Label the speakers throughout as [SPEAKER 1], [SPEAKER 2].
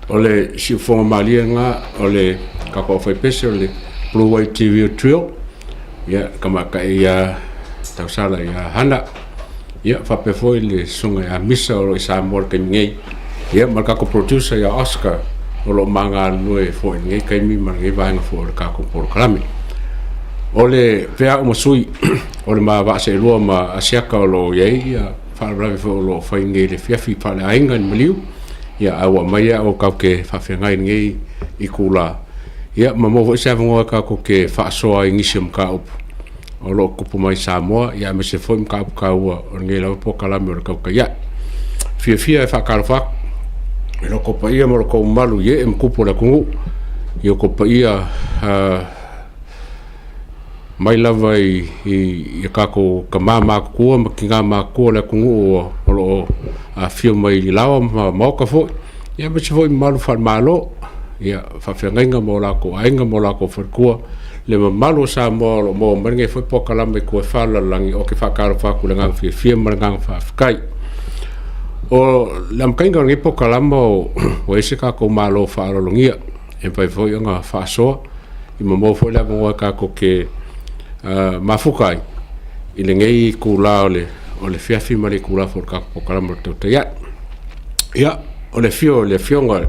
[SPEAKER 1] ole si fonga malianga ole ka ko foi pese ole Blue White TV Trail ya kama ka ia tausala ya hana ya fa pe foi le sunga ya misa o sa mor ke ngei ya marka ko producer ya Oscar o lo manga no foi ngei kai mi mangi vai no for ka ko por klami ole vea o sui ole ma va se lo ma asiaka lo ye ya fa bravi fo lo fa ngei le fiafi pa le ainga ni maliu ya awa mai o ka ke fa fenga ngei ikula ya mamo vo sa vonga ka ko ke fa so ai ngisem ka op o lo ko po mai Samoa ya me se foi ka o ngei la po kala me ka ya fia fa ka fa lo ko pa ia mo ko malu ye em kupo la kungu yo ko pa ia mai lava i ka ko ka mama ko ma kinga ma ko la kungu o lo a fio mai lawa ma ka fo ya me se foi malu fa malo ya fa fenga mo la ko ainga mo la ko ko le malo sa mo mo nge foi po kala me ko fa la langi o ke fa ka fa ku la fia ma ngang fa kai o lam kainga ngi po kala mo o ese ka ko malo fa lo ngia e pai foi nga fa so i mo foi la mo ka ko ke mafukai i le ngai ku la o le fia fi ma le ku la for ka po kala mo te ya o le fio nga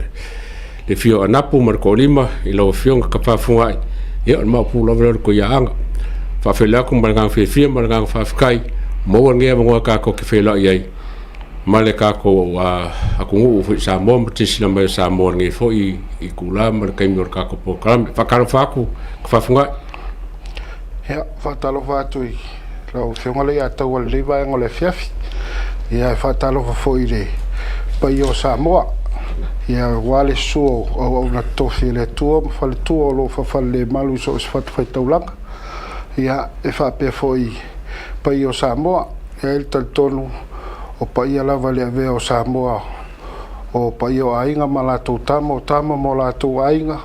[SPEAKER 1] le fio anapu marco lima i lo fio ka fa funga ya ma pu lo ko ya anga fa fela ku margang fia margang fa kai mo ngia mo ka ko ke fela ye male ka ko aku ngu fu sa mo tisina mai sa mo ngi fo i kula mar kai mor ka ko po kam fa ka fa ku fa funga
[SPEAKER 2] ya fa talo fa tu lo fe ngole ya ta wal le va ngole fiafi ya fa talo fa fo ile pa yo sa mo ya wale so o na to file tu fa le tu lo fa le malu so fa fa taulang ya e fa pe foi pa yo sa mo ya el tal tonu o pa ia lava le ave o Samoa o pa ia ainga malatou tama mo latou ainga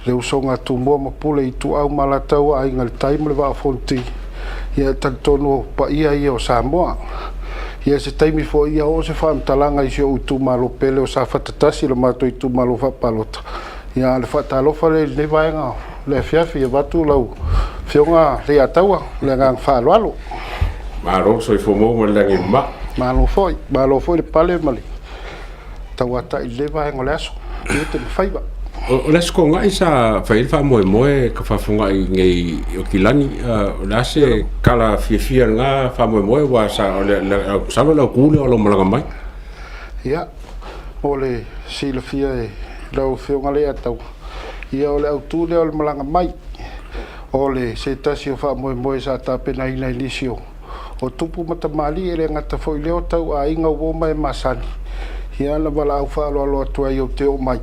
[SPEAKER 2] le usonga tu mo pule i tu au malatou ainga le taim le va fonti ia tantonu pa ia o Samoa ia se taimi fo ia o se fam talanga i se o tu malo pele o sa fatatasi le mato i tu malo fa palota ia le fatalo fa le vaenga le fiafi va tu lau fionga le ataua le ngang fa lalo
[SPEAKER 1] maro so i fo mo le ngi ma
[SPEAKER 2] malo foi le pale mali tawata i leva en oleaso i te faiba
[SPEAKER 1] o les ko ngai sa fai fa mo ka fa funga i ngai o kilani la se kala fia nga fa mo wa sa sa lo ku le lo malanga mai
[SPEAKER 2] ya ole si le fia lo fio ngale atau ia ole autu le lo malanga mai ole se tasio fa mo sa ta pena ina inisio o tupu matamali ele ngata foi leo tau a inga wo mai masani ia la bala au fa lo tua yo te o mai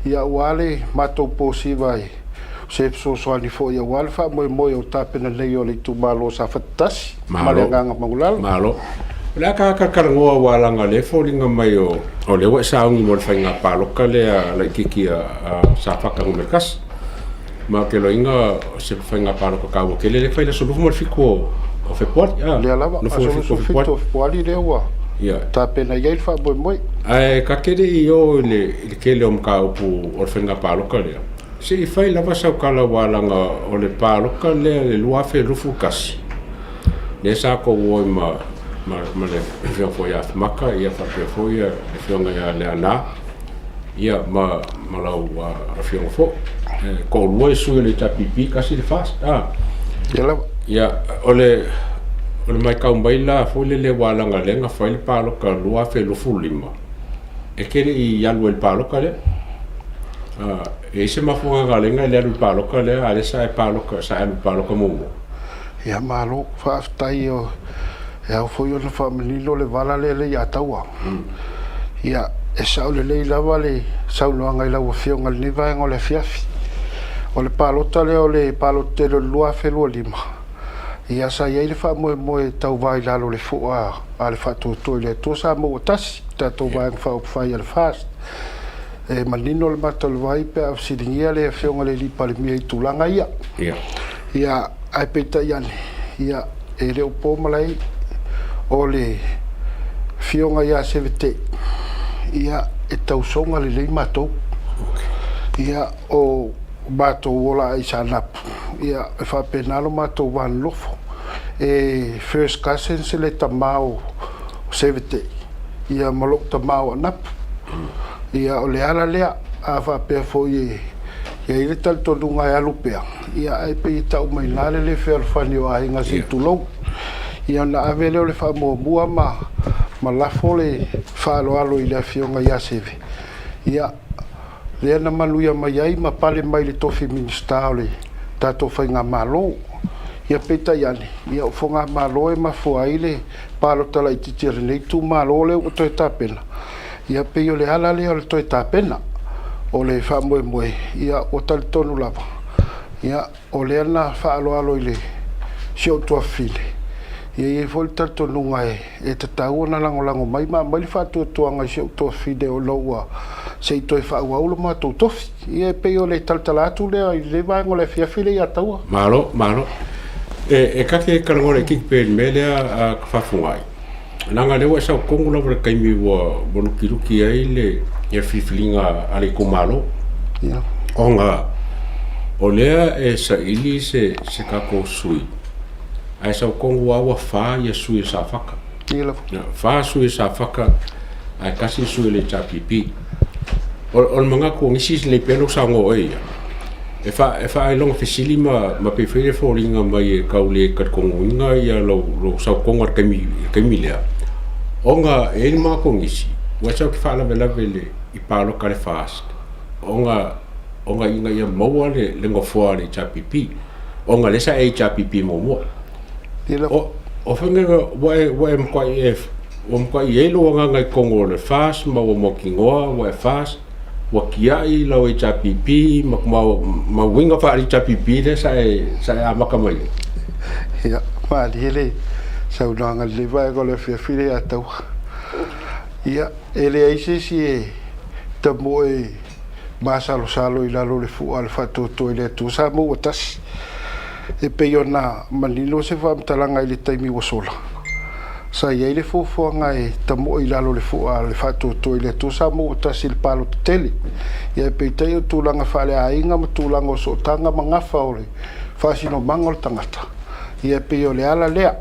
[SPEAKER 2] ia wale mato posi vai se so ani foi ia wale fa mo o tapena le yo le tu malo sa fatasi malanga mangulal
[SPEAKER 1] malo la ka ngo wala ngale folinga mai o le wa sa ngi mo fa nga palo ka le la kiki sa fa ka merkas ma ke lo inga se fa nga palo ka wo ke le fa le so mo fiko o fe pot
[SPEAKER 2] le lava
[SPEAKER 1] no
[SPEAKER 2] fo fito poli le wa ta pena ia fa mo
[SPEAKER 1] ai ka kere yo le ke le ka o fenga palo ka le se i fai lava sa kala wala nga o le palo ka le lua fe rufu kasi le sa ko wo ma le fo ya maka ia fa fo ia le fionga ya le ana ia ma la wa fionga fo ko lo su le tapipi kasi le fast ya ole mai ka umbaila fo le wala nga lenga fai palo ka lua fe lo fulima e kere i yalu el palo ka le e se ma fo nga lenga le el palo ka le ale sa palo ka sa el palo ka mo
[SPEAKER 2] ya malo fa tai o ya fo yo na family lo le vala le ya tawa ya e sa le lava le sa lo nga ila o fio nga le va ngole fiafi o le palo tale o le palo te lo lua fe lo lima ia sa ia le fa mo tau vai la lo le fo a le fa to le to sa mo tas ta to vai fa fa ia le fast e manino le matal vai pe a siringia le fionga le lipa le mi tu langa ia ai peta ia e le po malai o le fionga ia se vete ia e tausonga le matou ia o matou ola ai sanapu ia e whapenalo matou wan lofo e first cousin se le tamao sevete ia malok tamao anapu ia o le ala lea a whapea foi ia i le taltonunga e alupea ia ai pe i tau mai nale le whealwhani o ahinga si tulou ia na avele o le whamuamua ma lafo le whaaloalo i le awhionga ia seve ia lea na manuia mai ai ma pale mai le tofi minista o le tato whainga malo ia peta iane ia o whonga malo e mafua ai le palo tala i titiri nei tu malo le o toi tapena ia pe o le ala le o le toi tapena o le whamoe ia o tali tonu lava ia o le ana whaaloalo i le sio tua file ia i fol tali tonu ngai e te tau na lango mai le whātua tuanga sio tua file o loua se i toi whaua ulo mātou tofi ia pe o le talitala atu lea i le vaengo le fiafile ia taua
[SPEAKER 1] malo e kake kalangore kikpe me lea a whafungai nanga lewa e sau kongu lawa le kaimi wa monukiruki ai le ia fifilinga ale kumalo onga o lea e sa ili se kako sui ai sau kongu awa wha ia sui sa whaka wha sui sa whaka ai kasi sui le tapipi o mga ko ngisi le pelo sa ngo e e fa ai long fesili ma pe fere foringa mai e kaule kat kongunga ia lo sa kongo kaimi lea onga e ma ko ngisi wa sa ki fa la vele i palo kale fast onga inga ia maua le ngofua le tapipi onga le sa e tapipi mo o fenga wa mkwai e lo nga kongo le fast ma wo mokingoa wa fast wa kiai lo e tapipi ma winga fa le tapipi le sa a makamai
[SPEAKER 2] ia ma le sa unanga le vai go le file atau ia ele aise si e tamo e masalo salo i lalo le fu al fatu to ile tu sa mo tas e peiona manilo se va mtalanga ile taimi wosola sa ia ile fu ngai tamo i lalo le fu al fatu to ile tu sa mo tas il palo tele ia peitei o tulanga fale ainga mo tulanga so tanga manga faule fasino mangol tangata ia peiole ala lea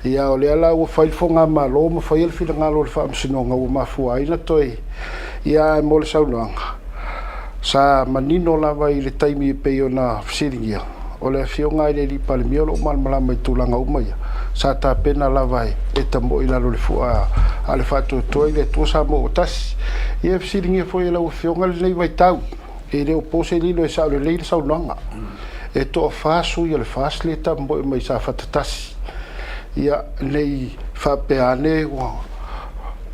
[SPEAKER 2] ia o le ala o fai fonga malo mo fai el filanga lo fa msinonga o mafua ina toi ia mo le saunanga sa manino lava i le taimi pe ona fsiringia o le fionga i le li palmiolo mal mala mai tulanga o mai sa ta pena lava e tambo i lalo le fua ale fatu toi le tu sa mo tas ia fsiringia foi la o fionga le vai tau e le o pose li lo sa le saunanga e to fasu i le fasle tambo mai sa fatatas ia nei whapeane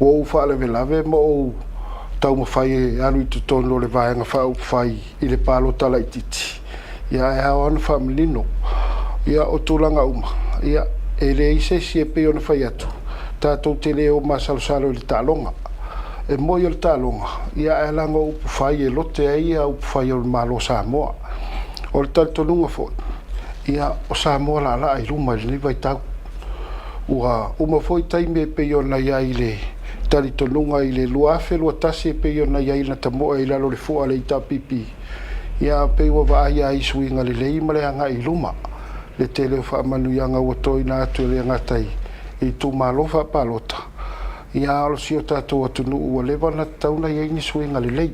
[SPEAKER 2] o whaale velave mo tau mawhai anu i tutono le vaenga whau whai i le palo tala i titi ia e hao anu whamelino ia o tūlanga uma ia e le ise si e peo na whai atu tātou te leo masalosalo i le tālonga e moi o le tālonga ia e langa upu whai e lote ai ia upu whai o le malo Samoa o le taltonunga fo ia o Samoa la la i luma i le vai tau ua uma foi taime pe ona ia ile tali tonunga ile luafe lua tasi pe ona ia ina tamo i lalo le fo ale ita pipi ia pe wa va ia i swinga le lei male anga i luma le tele fa manu yanga o toina tu le ngatai i tu malofa palota ia lo sio tato atu nu o le vana tauna ia ni swinga le lei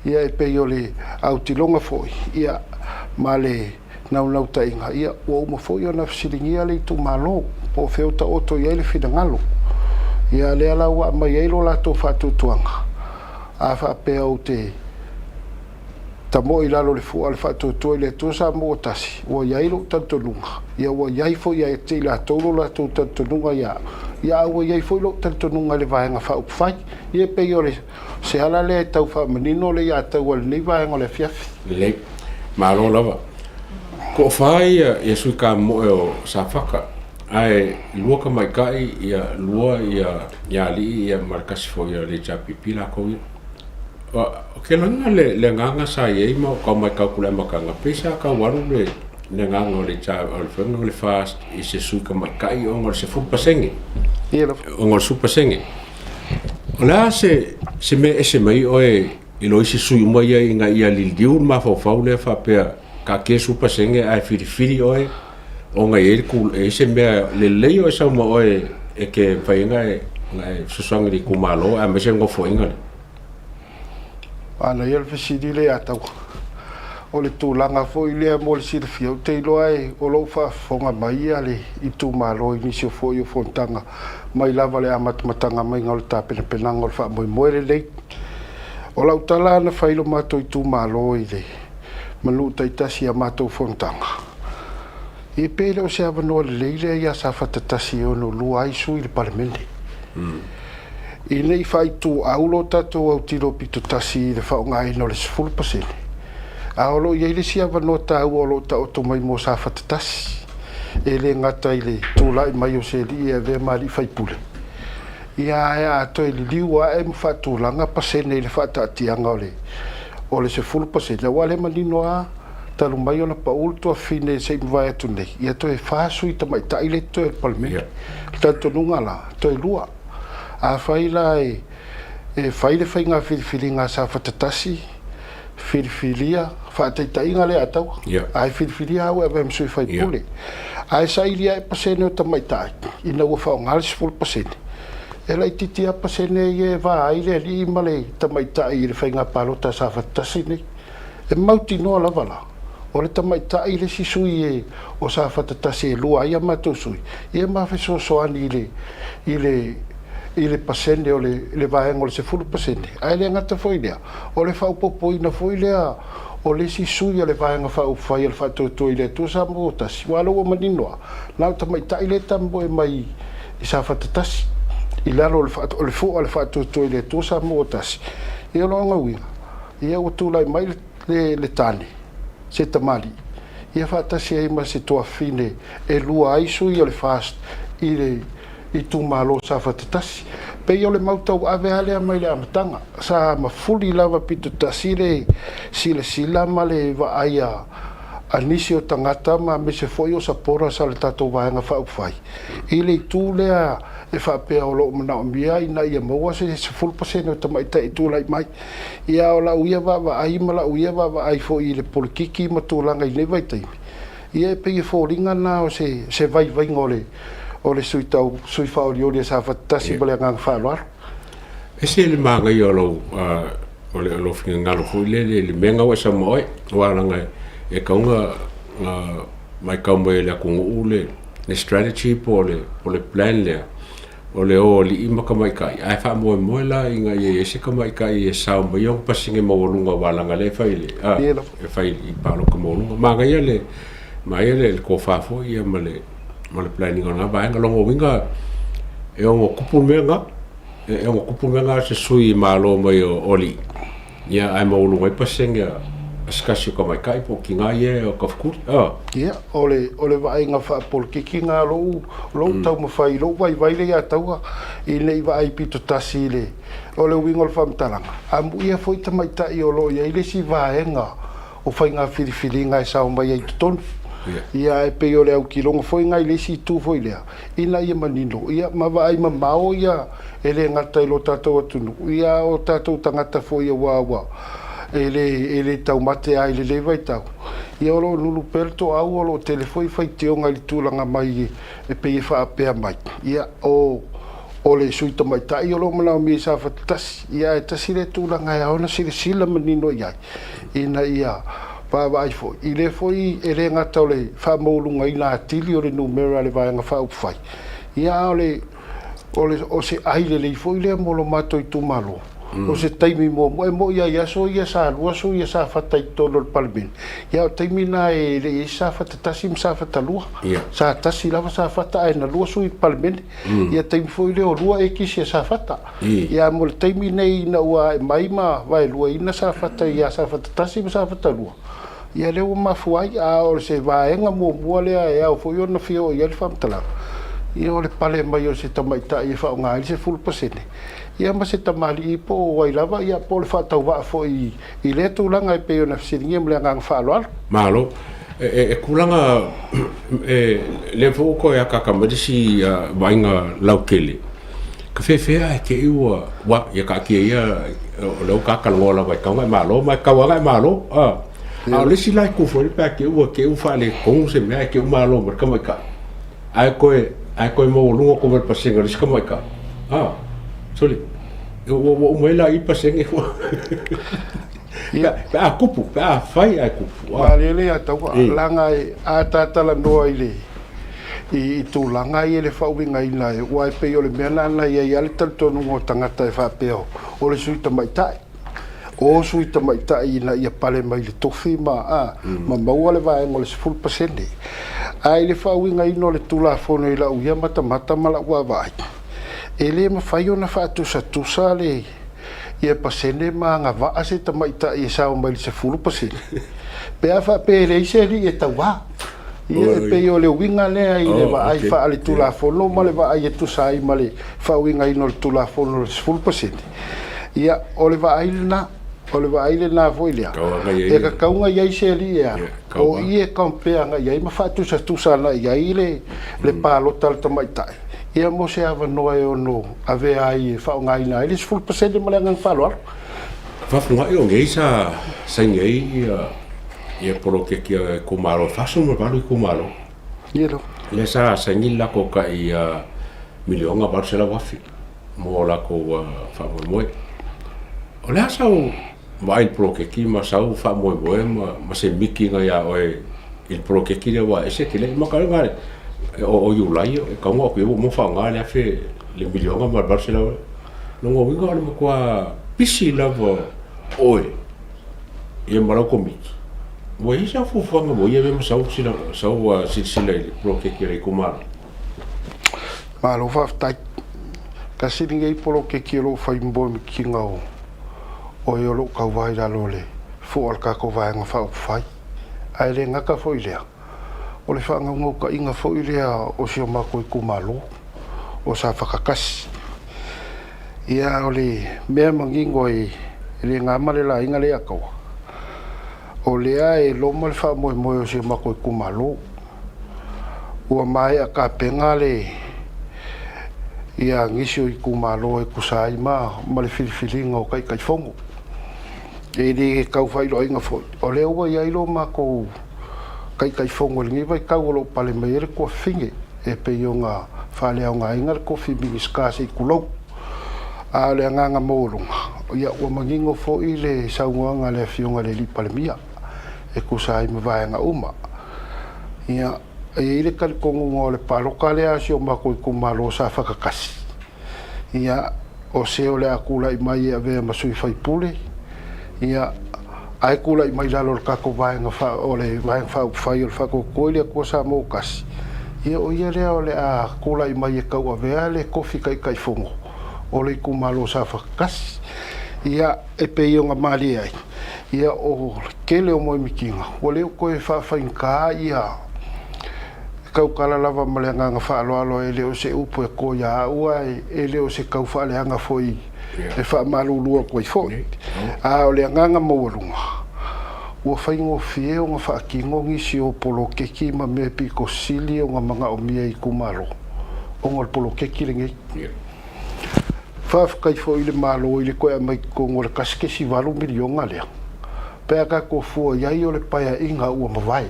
[SPEAKER 2] ia e pe ole autilonga foi ia male nau tainga ia o uma foi ona fsiringia le tu malo po feuta oto ia le fidangalo ia le ala wa mai ai lo la to fatu tuanga a fa pe o te tamo i lalo le fu al fatu to le to sa mo tasi o ia lo tanto lunga ia o ia fo ia te la to lo la to tanto lunga ia o ia fo lo tanto lunga le vaenga fa u fai ia pe yo le se ala le tau fa menino le ia tau le vaenga le fiafi
[SPEAKER 1] le malo lava ko fai ia sui ka mo o sa faka ai lua ka mai kai ia lua ia li ia markas fo ia le chapipi la ko o ke langa le nganga sa ia mo ka mai ka kula ma ka nga pesa ka waru le nganga le cha o le fast i se sui ka mai kai o ngor se fu pasenge
[SPEAKER 2] ia
[SPEAKER 1] o ngor su pasenge Ola se me se mai oe I lo isi sui mo ia inga ia liliu ma fau le fa pe ka ke supa senge ai firi oe o nga ele ku e se me le leo sa mo oe e ke fainga e susanga di kumalo a me se ngo fo inga
[SPEAKER 2] ana ia fisidi le ata o le tūlanga fo I lea mo le sirfia o te ilo ai o lo fa fonga mai ale I tū malo I nisi o fo I o fontanga mai lava le amatmatanga mai ngau le tāpena penanga o le fa moe le lei o lau tala na whailo mato I tū malo I le manu taitasi a mato fontanga I pele o se avanoa le leile ia sa whatatasi o no lua aisu I le paramene I nei whai tū aulo tato au tiro pito tasi I le whaonga I no le 10%. Aolo ia ile sia vano tau o lo ta o to mai mo sa fatatasi e le ngata ile tula I mai o se li e ve mali fai pule ia to ile liwa e mfa tulanga pasene ile fata tianga o le se full pasene wale malino a talu mai ona pa ulto fine se vai tu nei ia to e fasu I tamai ta ile to e palme tanto nungala to e lua a faila e faile fainga filinga sa fatatasi filfilia faataitaʻiga le atau ae filfilia au e msui fai pule ae sailia e pasene o tamaitaʻi ina ua faaogā le 10% e lai titia pasene ia e vaai le alii ma le tamaitaʻi I le faiga palota sa fatatasi nei e mautinoa lava la o le tamaitaʻi le sisui e o sa fatatasi e lua ia matou sui ia mafesoasoani I le pasene o le vaenga o le 10%. Ai le ngata foi lea. O le whaupopoina foi lea. O le sisui a le vaenga whaupwhai al whatoto I le tu sa mo tasi. Walo o maninoa. Nau tamai tai le tambo e mai I sa whatatasi. I lalo o le fo al whatoto I le tu sa mo tasi. I o longa winga. Ia o tūlai mai le tane. Se tamali. Ia whatasi e ma se toa fine. E lua aisu I o le fast. I tū malo sa fatatasi. Pe I o le mautau ave alea mai le amatanga. Sa mafuli lava pito tasi le sila ma le vaai a nisi o tangata ma me se foi o sapora sa le tatou vaenga whaupwhai. I le tū lea e whapea o loo mana o mia I na ia maua se 10% o tamaita I tūlai mai. Ia o la uia vaai ma la uia vaai fo I le polikiki ma tūlanga I ne vaitaimi. Ia e pegi fōringa na o se vai ngole. O le sui whaori o le sa fatasi ma le ngang whaaloaro.
[SPEAKER 1] E se le maa ngai o le alofinga ngalo fui le menga wa sa moe waranga e kaunga mai kaumba e le akungu le strategy po le plan le o li ima ka mai kai ai wha moe la inga e se ka mai kai e sao mai o pasinge mawalunga walanga le whaile e whaile I palo ka mawalunga maa ngai le ko whafo ia ma le planning ona vaenga longo winga e ongo kupumenga se sui malo mai o oli ia ai maulu mai pasenga skasi ko mai kai po kinga ye o kafkuri
[SPEAKER 2] ia ole vaenga fa por kikinga lo tau mafai lo vai le ya tau I nei vai pito tasile ole wingol fam talanga amu ia foi tamaita I o lo ia ile si vaenga o fainga filifilinga e sa mai ai ton ia e pe o le au kilongo foi ngai le si tu foi lea ina ia manino ia mawai mamao ia ele ngata I lo tatou atunu ia o tatou tangata foi ia wawa ele tau mate ai le vai tau ia o lo lulu perto au o lo telefoi fai tionga I tūlanga mai e pe e whaapea mai ia o le suita mai tai o lo mana o mi sa fatasi ia e tasi le tūlanga ia ona sila manino ia ina ia pa vai foi ile foi ele ngata o le fa molunga ina atili o le numero le vai nga fa upfai ia o se aile le foi le molo mato I tu malo o se taimi mo ia so ia sa lua so ia sa fata I tolo le palmin ia o taimi na le sa fata tasi sa fata lua sa tasi lava sa fata ai na lua so I palmin ia taimi foi le o lua e kisi sa fata ia mo le taimi nei na ua mai ma vai lua ina sa fata ia sa fata tasi sa fata lua ia le o mafuai o se vaenga mua lea e au foi ona fio ia le famtala ia o le pale mai o se tamaita I whaonga I se 10% ia ma se tamali I po wai lava ia po le whatau waa fo I le tūlanga I pe ona fisiringia mle ngang whaaloalo
[SPEAKER 1] malo e kulanga le fōko e a kakamadisi vainga laukele ka fefea ke iwa wa ya ka ke ia lo ka ka ngola vai ka ngai malo mai ka ngai malo a le si lai ku foi pa ke u fa le kong se me ke u malo mer ka mai ka ai ko mo lungo ko ver pasenga ris ka mai ka soli o mo la I pasenga pa kupu pa fai ai kupu
[SPEAKER 2] wa le ya ta langa a tala no ile I tu langa I le fauinga ina wa pe o le mena na ia le tonu o tangata fa peo o le suita mai tai o suita mai tai ina ia pale mai le tofi ma maua le vai ngole 10% ai le fauinga ina le tula fono ila uia mata mala wa vai ele ma fai ona fa tu sa le ia pasene ma nga va ase tamai tai sa o mai le 10% pe fa pe le se li e tawa ia pe yo le winga le ai le va ai fa ale tu la fono ma le va ai tu sai ma le fa winga ino tu la fono 10% ia o le va ai na foi le e ka kaunga ia se li ia o ia kampea nga ia ma fa tu sa na ia le palo tal tamai tai ia mo se ava no e ono ave ai fa nga ina ile 10% ma le ngang fa lo
[SPEAKER 1] fa funga yo ngeisa sa ngei ia poro ke ko malo faso mo valo ko malo
[SPEAKER 2] yelo
[SPEAKER 1] le sa ngila ko ka milionga Barcelona wafi mo la ko fa mo o le sa vai pro ke ki ma sa fa mo ma se miki nga ya o il pro ke ki wa ese ke le ma ka ngale o yu lai ka mo ko mo fa ngale a fe le milionga ma Barcelona no ngo winga mo kwa pisi lavo oi e mara ko miki Wa isa fufanga mo ia me sau sila pro ke kire kumar.
[SPEAKER 2] Malo fa tai. Kasi ninguém pro ke kilo fa imbo mi kingao. O yo lo ka vai la lole. Fu al ka ko vai nga fa fai. Ai le nga ka foi lea. O le fa nga ngo ka inga foi lea o si ma ko kumalo. O sa fa kakas. Ia ole me mangingo le nga male la inga le akawa. O lea e loma le wha moe o se mako I kumalo. Ua mai a ka penga le ia ngisio I kumalo e kusai ma le filifilinga o kai fongo. E li kau whai lo inga foi. O lea ua ia ilo mako kai fongo lingi vai kau lo pale mai ere kua finge. E pe yo nga whale au ngā inga le kofi mingi skase I kulau. A le nganga mōrunga. Ia ua mangingo foi le saunga le fionga le li pale mia. E kusai me vai nga uma ia e ile kal kongo ngole palo kale asio mako I kumalo sa fakakasi ia o se ole akula I mai ave masui fai pule ia ai kula I mai lalo ka ko vai nga fa ole vai fa fai fa ko koile ko sa mo kasi ia o ia le ole a kula I mai ka ave ale kofi kai fongo ole kumalo sa fakakasi ia e pe yo nga mali ai ia o kele o moi mikinga o leo koe whawhainka ia kau kala lava malenga nga whaaloalo e leo se upo e ko ia ua e leo se kau whaaleanga foi e whaamalulua koe foi a o lea nganga mauarunga ua whaingo fie o nga whaakingo ngisi o polo keki ma me piko sili o nga mga o mia I kumaro o nga polo keki ringi whaafkai foi le malo I le koe a mai ko ngore kaskesi 8 milionga lea pea ka ko fua iai o le paia inga ua mawai.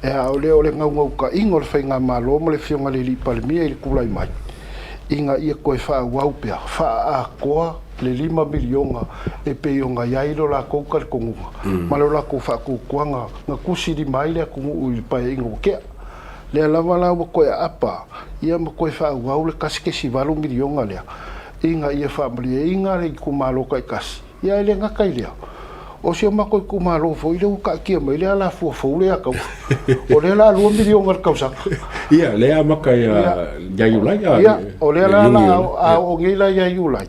[SPEAKER 2] E a o le ngau ka inga o le whainga malo mo le fionga le li palemia I le kulai mai. Inga ia koe wha wau pea, wha a koa le 5 milionga e pe ionga iai lo la kouka le kongunga. Ma lo la kou wha kukuanga nga kusiri mai le kungu ui le paia inga o kea. Le lava la wa koe apa, ia ma koe wha wau le kaskesi 8 milionga lea. Inga ia wha maria inga le kumalo kai kasi. Ia le ngakai lea. O se mako I kumalo foi le ka kia mai le ala fu le aka o le la 2 milionga ka usa
[SPEAKER 1] ia le amaka ya yulai
[SPEAKER 2] ia o le la a o ngila ya yulai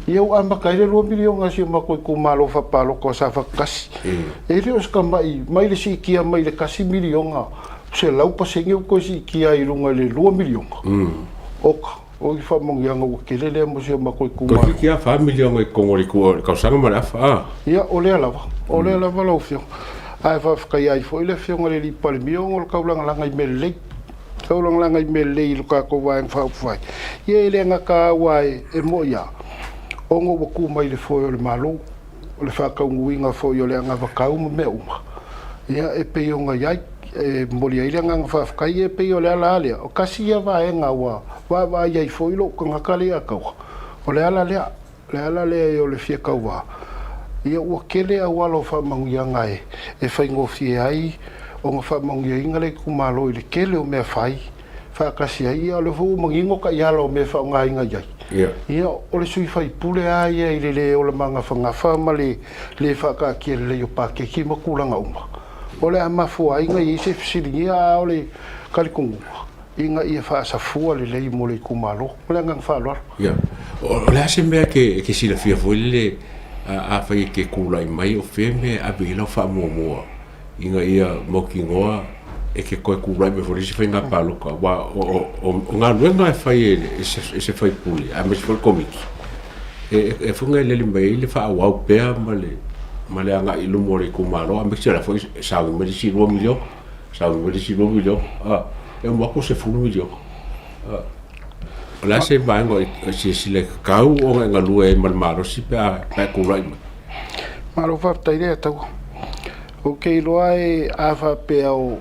[SPEAKER 2] ia o amaka le 2 milionga se mako I kumalo fa palo ko sa fa kasi e le os ka mai le si kia mai le kasi milionga se lau pa se ngeu ko si kia I lunga le 2 milionga oka o I whamongianga o kelele mo se mako I kumalo.
[SPEAKER 1] Ko kia 5 milionga I kongori kua kausanga ma lafa
[SPEAKER 2] ia o le lava lau fio. Ai whawhakai ai fo I le fionga le li palemia o ngol kaulanga langa I melei. tau long langa I me lei luka ko wai ngwhau whai. Ie le ngaka wai e mo ia. Ongo waku mai le foi o le malo. O le whakaunguinga foi o le anga wakau ma me uma. Ia e pe o ngai ai. E mori ai nganga whawhakai e pe o le ala alea. O kasi ia wae ngā wā. Wā iai foi lo ka ngaka lea kaua. O le ala lea. Le ala lea o le fia kau wā. Ia ua kele au alo whamanguia ngai. E whaingofie ai. O ngā whamanguia inga le kumalo I le kele o mea whai. Whakasi ai ia o le fu mangingo ka ialo o mea whaunga inga iai. Ia o le sui whai pule ai ai le o le manga whangafa ma le whakakia le o pākeki ma kulanga uma. O le amafua inga I se fisiringia o le kalikungu. Inga ia whaasafua le lei mo le kumalo. O le angang whaaloar.
[SPEAKER 1] O le ase mea ke sila fia fo le a whai ke kulai mai o whea mea a vila wha mua. Inga ia moki ngoa e ke koe kulai me fo risi whai ngā pāluka. O ngā nuenga e whai e se whai puli. A me se whai komiki. E whunga e leli mai le wha awau pēa ma le anga ilu mo le kumalo. A me se la whai sawi me risi 2 milio. Sawi me risi 2 milio. E mwako se 4 milio. La se bango se sile kau o nga lua e malmaro si pa kulai mai.
[SPEAKER 2] Maro fa taire tau. O ke loa e afa pe o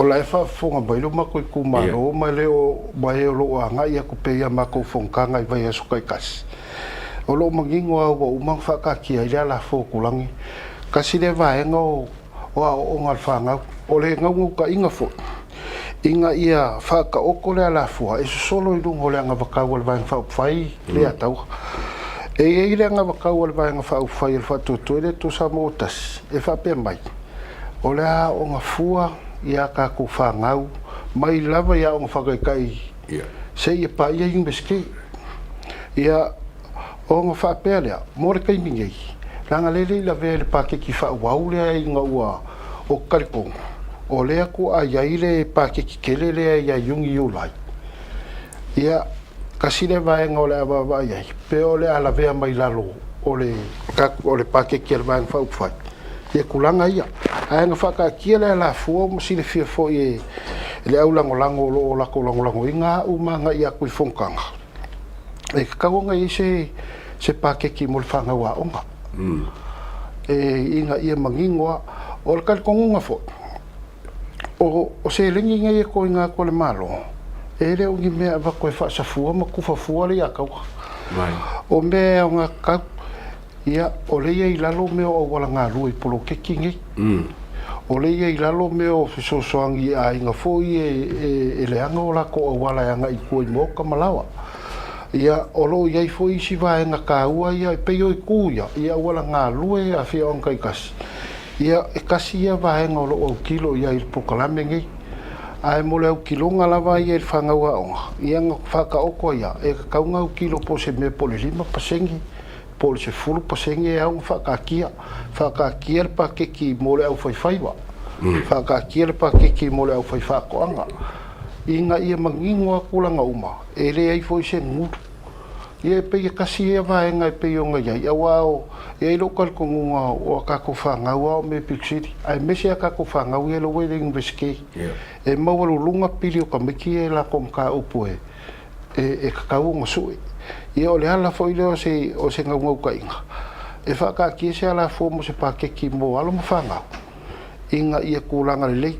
[SPEAKER 2] la fa fonga bailo mako ku maro ma le o mai o lo anga ia ku pe ia mako fonkanga I vai aso kai kas. O lo mangingo o umang fa ka ki ia la fo kulangi. Kasi le vai ngo o ngal fanga o le ngau ka inga fo. Inga ia whaka oko lea la fua, e solo I lungo lea ngā wakau al vaenga whau whai lea tau. E lea ngā wakau al vaenga whau whai al whatutu e le tu sa mo tas, e whapea mai. O lea o ngā fua ia ka ku whangau, mai lava ia o ngā whakaikai. Se ia pa ia ingeske. Ia o ngā whapea lea, more kai mingei. Langa lele la vea le pakeki whau wau lea I ngā ua o karikongo. O lea ko a iaile pakeki kele lea ia yungi ulai. Ia kasile vaenga o lea wawa iai. Pe o lea la vea mai lalo o le pakeki al vaenga whaupwhai. Ia kulanga ia. Aenga whakakia lea la fua mo sile fia fo I le au langolango o lako langolango. I ngā umanga ia kui whonkanga. E kakaonga I se pakeki mo le whanga wa onga. E inga ia mangingoa o le kalikongunga fo. O se ringi ngai e ko ngā ko le malo. E reo ngi mea wa koe whaasafua ma kufafua le akau. O mea o ngā kau. Ia o le ia I lalo mea o wala ngā rua I polo keki ngai. O le ia I lalo mea o fisosoangi a inga fōi e le anga o lako o wala anga I kua I moka malawa. Ia o lo iai fōi si wa ngā kāua ia I peio I kūia. Ia wala ngā rua a whia o ngai kasi. Ia e kasi ia vaenga o lo au kilo ia I pokalame ngai. Ai mo le au kilo ngalawa ia I whangaua onga. Ia ngā whaka oko ia. E kaunga au kilo po se me pole 5% po se 10% e au whakakia. Whakakia le pakeki mo le au whaiwhaiwa. Whakakia le pakeki mo le au whaiwhakoanga. Inga ia mangingoa kulanga uma. E le ai fo se nguru. Ia pe ia kasi ia vaenga I pe onga iai. Awa o ia I lokal kongunga o kako whangau o me Pixiri. Ai mese a kako whangau ia lo wele inveske. E mawaru lunga pili o ka miki e la kom ka upo e kakau o ngasui. Ia o le hala fo ile o se ngau ka inga. E whaka kia se ala fo mo se pakeki mo alo mo whangau. Inga ia kulanga le lei.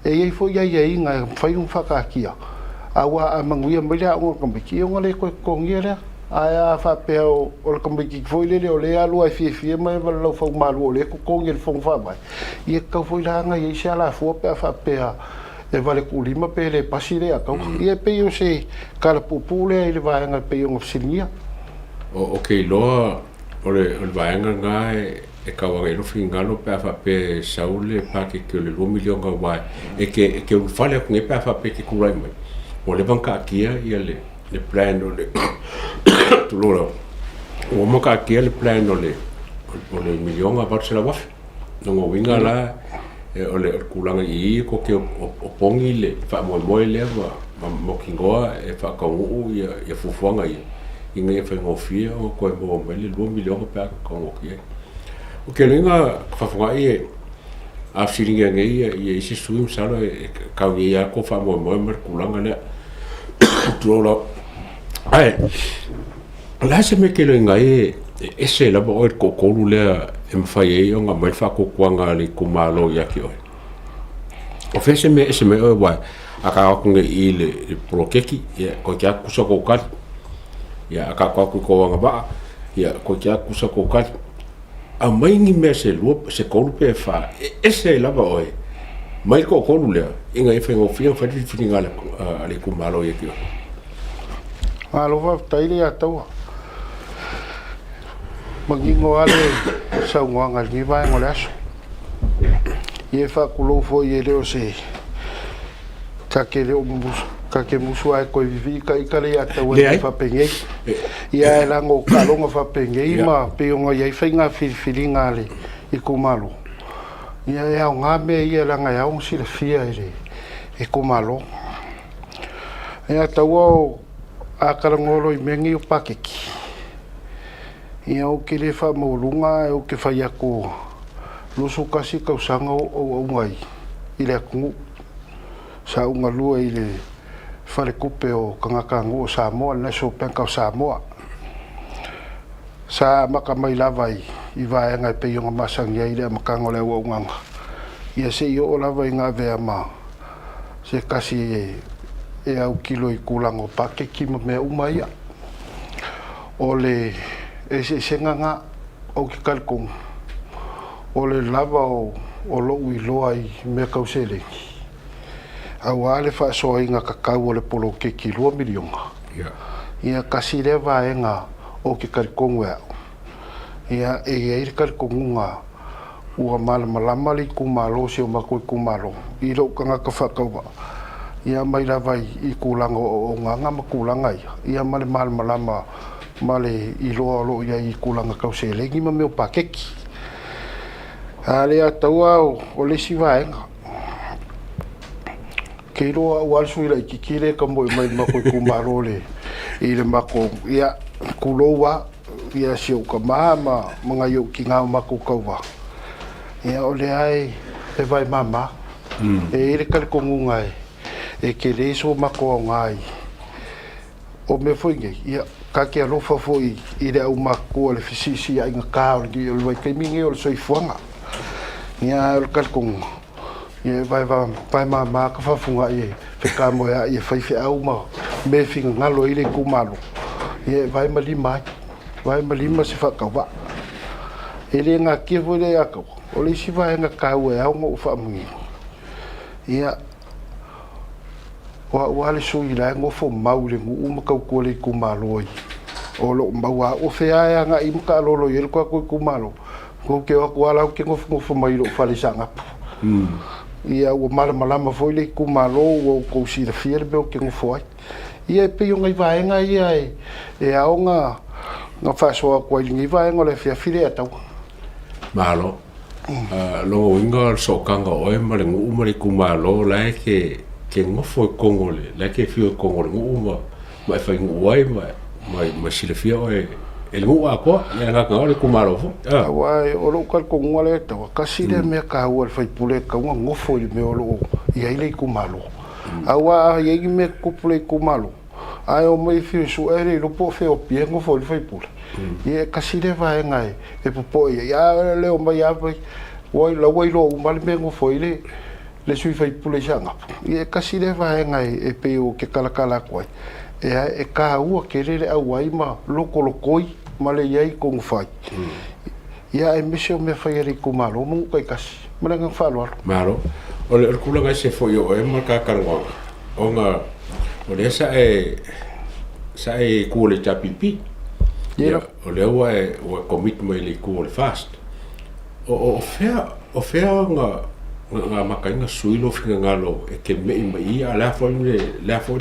[SPEAKER 2] E iai fo ia inga whai whaka kia. Awa a manguia mele a unga ka miki. Unga le koe kongia lea. Aia whapea o le kamiki foilele o le alua I fie mai wala lau whau malu o le kukongi le whong whamai. Ia kau foilanga I se ala fua pea whapea e wale kulima pe le pasi le a kau. Ia pe o se karapupu le I le vaenga pe o ngafsiringia.
[SPEAKER 1] O kei loa o le vaenga ngā e kawangai lo whingalo pea whapea saule pake ke o le 2 milionga wai. E ke whale a kunge pea whapea ke kurai mai. O le vanka kia ia le plan o le tulora o mo ka kia le plan o le milionga va se la wa no winga la o le kulanga I ko ke o pongi le fa mo le va mo kingoa e fa ka u ia fufuanga I inga fa ngofia o ko mo le 2 milionga pa ko o ke lenga fa funga I a filinga ngai e se suim sala ka ia ko fa mo mer kulanga le trolo ai la se me ke le ngai e se la bo ko ko le e mfai e nga mai fa ko kwanga le kumalo ya ki o fe se me o wa aka ko nge ile prokeki ya ko ja kusa ko ka ya aka ko nga ba ya ko ja kusa ko ka a mai ni me se lo se ko pe fa e se la ba oi mai ko le inga e fe ngo fi fa ti finga le kumalo ya ki
[SPEAKER 2] alo va taile ya tawa mangingo ale sa nganga ni vai ngolas ye fa kulo fo ye le o se ka ke le ombus ka ke musu ai ko vivi ka ikale ya tawa fa penge ia la ngo ka lo fa penge ma pe ngo ye fa nga filinga le ikumalo ia ya nga me ia la nga ya un si le fia ile ikumalo ia tawa a karangolo I mengi o pakeki ia o ke le fa molunga o ke fa ia ko lusu kasi kausanga o ngai ile ku sa unga lua ile fa le kupe o kangakango o Samoa na so penka o Samoa sa makamai lavai I vai ngai pe yonga masang ia ile makango le o nganga ia se yo lavai nga ve ama se kasi e au kilo I kulango pakeki me umaia o le e se nganga o ki kalkong o le lava o lo I loa I me kausele au ale fa so inga kakau o le polo keki 2 milionga ia kasi le vaenga o ki kalkong wa ia e kalkonga ua malama le kumalo se o mako kumalo I lo kanga ka fakau ia mai lavai I kulango o nganga makulanga ia male malama male I lo ia I kulanga kausele ngi me o pakeki ale ataua o le sivaenga ke lo wal suila ki kile ka mo mai mako kumalo le I le mako ia kulowa ia se o ka mama mga yo ki nga mako kawa ia o le ai e vai mama e ile kalkonga e ke le so mako ngai o me foi ia ka ke alo fa foi I le au mako le fisisi ai nga ka o le vai ke mingi o so I fuanga ia o kalkong ia vai mama ka fa funga ia pe ka mo ia fai fe au ma me finga ngalo ile kumalo ia vai malima se fa ka wa ele nga ke vo le ako o le si vai nga ka wa au mo fa mungi ia wa le so ila ngo fo maule ngu ma ka ko le kumalo o lo mawa o fe ai nga I mka lo lo yel ko kumalo ko ke wa la ke ngo fo mai lo fa le sanga ia o malama foi le kumalo o ko si le fiel be o ke ngo fo ia pe yo ngai vai nga ia e a nga fa so ko I ngai vai ngo le fia file ata
[SPEAKER 1] malo lo inga so kanga o e male ngu umare kumalo la ke ngofo kongole la ke fio kongole ngu ma fa ngu wai ma sile fio e ngu a ko ya nga ka le kumalo fo
[SPEAKER 2] wai o lo kal ko ngole ta ka si le me ka o fa pule ka ngofo le me o lo ia ile kumalo awa ye me ko pule kumalo ai o mai fio su ere lo po fe o pie ngofo le fa pule ia ka si le vai ngai e po ia le o mai ave wai lo mal me ngofo ile le sui fai pule janga e kasi le vai ngai e pe o ke kala koi e ka ua ke le au ai ma lokoi ma le ai kong fai ia e mesio me fai ri kumalo mo kai kasi ma nga falo
[SPEAKER 1] malo o le kula ga se foi o e ma ka karwa o nga o le sa e ku le chapipi ia o le o commitment le ku le fast o fair nga makainga suilo finga ngalo e ke me mai ala fo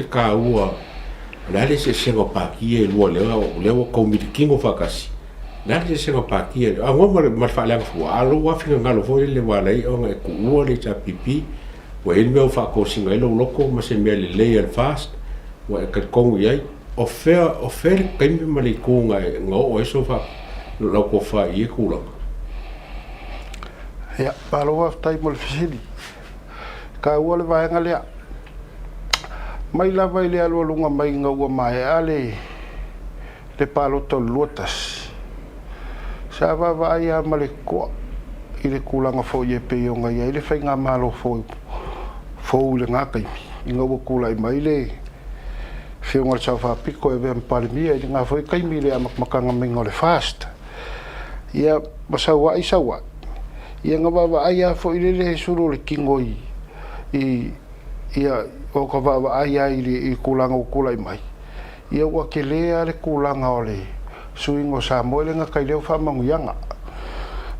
[SPEAKER 1] ka ua la le se se pa ki e lo le ko mi kingo fakasi la le se pa ki a ngo ma fa la fo alo wa finga ngalo fo le wala I o ku ua le cha pipi o e me fa ko singa lo loko ma se me le al fast o e ka ko ia o fair ka mi ma le ko nga ngo o eso fa lo ko fa I ku lo
[SPEAKER 2] ya palo tai mo le fisili ka ua le vaenga lea mai lava i le alualunga mai ngaua mai ale le palo tolu luatas sa vavaai a ma le koa i le kulanga fo i e pe o ngai ai le whainga malo fo le ngakaimi i ngaua kula i mai le whiunga le sau whapiko e vea mpalimia i ngā fwoi kaimi le amakmakanga mingo le fast ia masaua i saua ia ngā vavaai a fo i le suru le kingo ia o ka vavaai a i kulanga o kula i mai ia ua ke lea le kulanga o le suingo sa moe le ngā kaileo whamanguyanga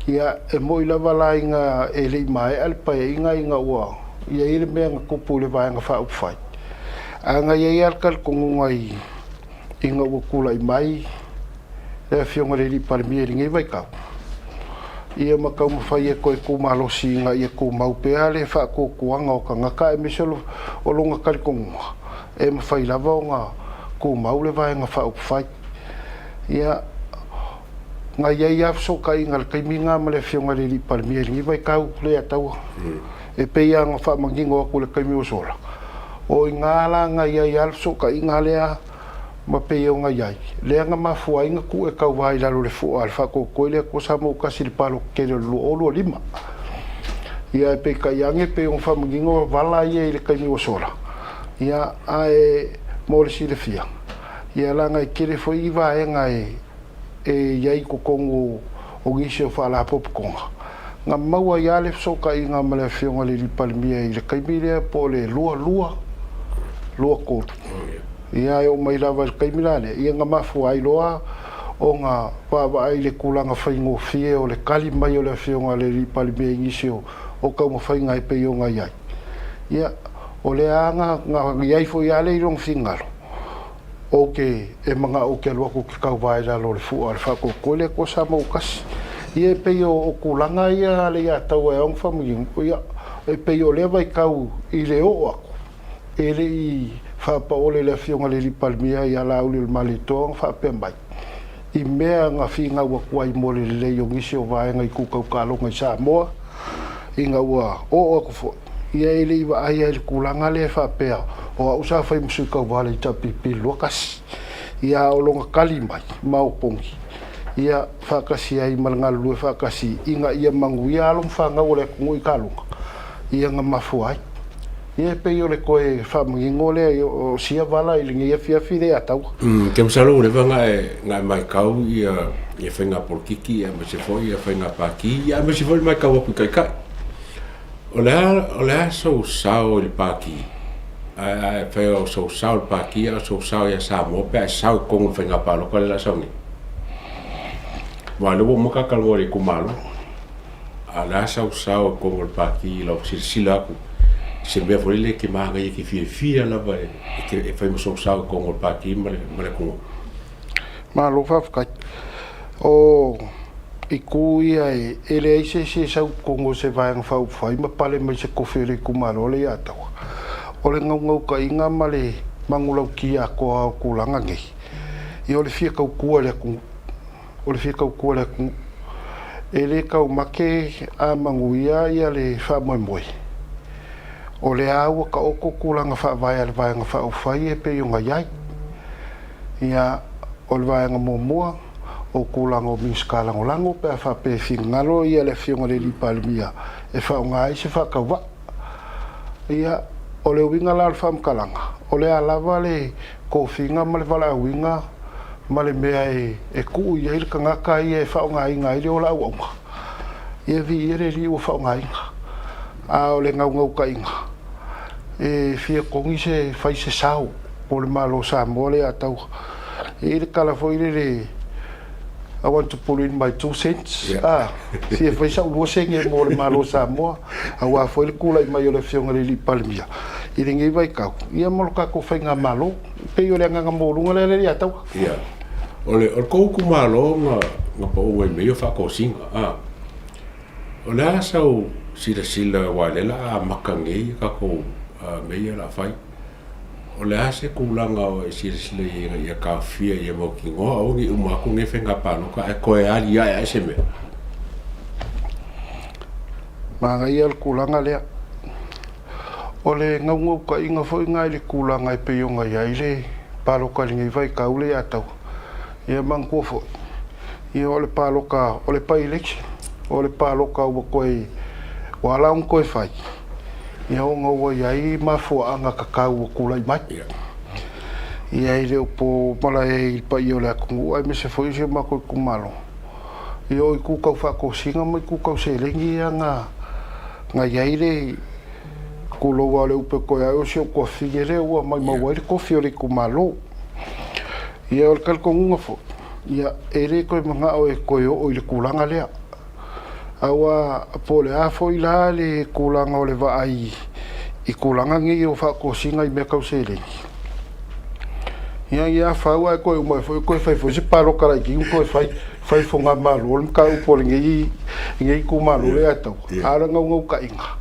[SPEAKER 2] ia e moi lava la inga e le mai al pai inga ua ia i le mea ngā kupu le vaenga whaupwhai a ngā iei alkal kongunga i inga ua kula i mai le whionga le li parimia ringa i waikau ia makau mawhai e koe kumalosi inga ia kumaupea le whaakukuanga o ka ngaka e misolo o longa kari kongunga e mawhai lava o ngā kumau le vaenga whaupwhai ia ngā iei afso ka inga le kaiminga ma le whionga le li parimia ringa i waikau le ataua e peia ngā whaamangingo aku le kaimi o sola o i ngāla ngā iei afso ka inga lea ma peia o ngā iei lea ngā mafua inga ku e kau vai lalo le fua al whako koe lea ko sa mo kasi le palo kere lo olu lima ia e pe ka iange pe o whamangingo wala iei le kaimi o sola ia a e mo le si le fia ia la ngai kere foi i vaenga e iei ko kongo o gise o whala popokonga ngā maua ia le soka i ngā male whionga le li palimia i le kaimilea po le lua kotu ia e o mai lava le kaimilane ia ngā mafua ai loa o ngā pāwa ai le kulanga whaingo fie o le kali mai o le whionga le li palimia i ngisi o kauma whainga i pei o ngā iai ia o le anga ngā iai fo ia le i rong whingaro o ke e mga o ke alua ko ke kau vai lalo le fua le whako koe ko sa mau kasi ia pei o kulanga ia le ia tau e ong whamungi ia e pei o le vai kau i le o aku e le i whapa ole le whionga le li palmia ia la uli le malitoa whape mai i mea ngā whinga ua kuai mo le le o ngisi o vaenga i kukau kālonga i Samoa i ngā ua o aku fo ia e le i wa aia le kulanga le whapea o a usa whai musu kau wale i tapipi luakasi ia o longa kali mai mau pongi ia whakasi ai malanga lue whakasi inga ia mangu ia along whanga o le kungu i kālonga ia ngā mafuai ia pei o le koe whamangingo le o sia wala i linga ia fiafi le atau
[SPEAKER 1] ke msalo le vanga ngai mai kau ia whainga polkiki ia masifo ia whainga paki ia masifo mai kau apu kai kai o lea so sao le paki ai whai o so sao le paki a so sao ia Samoa pe ai sao kongo whainga palo ka le la saungi ma luo mo ka kalori kumalo ala sao kongo le paki lo sila aku se me foi le que maga e que fia la va e foi mo sao kongo le paki ma le kongo
[SPEAKER 2] ma lo fa o i kuia e le se sao kongo se vai ng fai ma pale me se kofere kumalo le ata o le ngau ka inga male mangulau ki a ko kulanga ngi i o le fia kau kua le ku o le fia kau kua le ku e le kau make a manguia ia le fa moi o le aua ka oko kulanga fa vai al vai nga fa fai e pe yunga yai ia o le vai nga momoa o kulanga o miskala ngolango pe fa pe fingalo ia le fiunga le li palmia e fa nga i se fa ka wa ia o le winga la fa mkalanga o le alava le ko finga ma le vala winga ma le mea e ku ia il ka ngaka ia e fa nga inga i le o la wa ia vi ere li o fa nga inga a o le ngau ka inga e fia kongi se fai se sao o le malo Samoa le atau e le kala foi le I want to pull in my 2 cents.
[SPEAKER 1] Yeah.
[SPEAKER 2] Fia fai sa ua senge mo le malo Samoa a ua foi le kula i mai o le whionga le li palmia i le ngai vai kau ia mo ka ko fai ngā malo pe o le nganga molunga le atau
[SPEAKER 1] ia o le kouku malo nga pa ua i mei o whakosinga o le asau sila walela a makangei kako mei la fai o le ase kulanga o e sila ia ka fia ia mo ki ngoa o ngi umaku nge whenga pano ka e koe ali ia e se me
[SPEAKER 2] Mangai al kulanga lea. Ole ngau ka inga foi ngai le kulanga e peionga ia ile paloka lingi vai kaule atau. Ia mangko fo. Ia ole paloka, ole pailek. Ole paloka ua koe wala un koe fai. Ia o ngau ia i mafo anga kakau kulai mai. Ia ile po mala e pa i ole akungu ai me se foi se mako kumalo. Ia o i kukau whako singa mai kukau se lengi ia nga iaire kulo wale upe koe au se o kofi ere ua mai mawaire kofi o le kumalo. Ia o le kalkongunga fo. Ia ere koe mga o e koe o le kulanga lea. Awa po le afo i la le kulanga o le vaai i kulanga ngi o whako singa i mea kau se lengi. Ia whaua e koe umai fo, koe whai fo se paro karai ki koe whai fo ngā malo, o le mga upore ngi kumalo le atau. Ara ngau ka inga.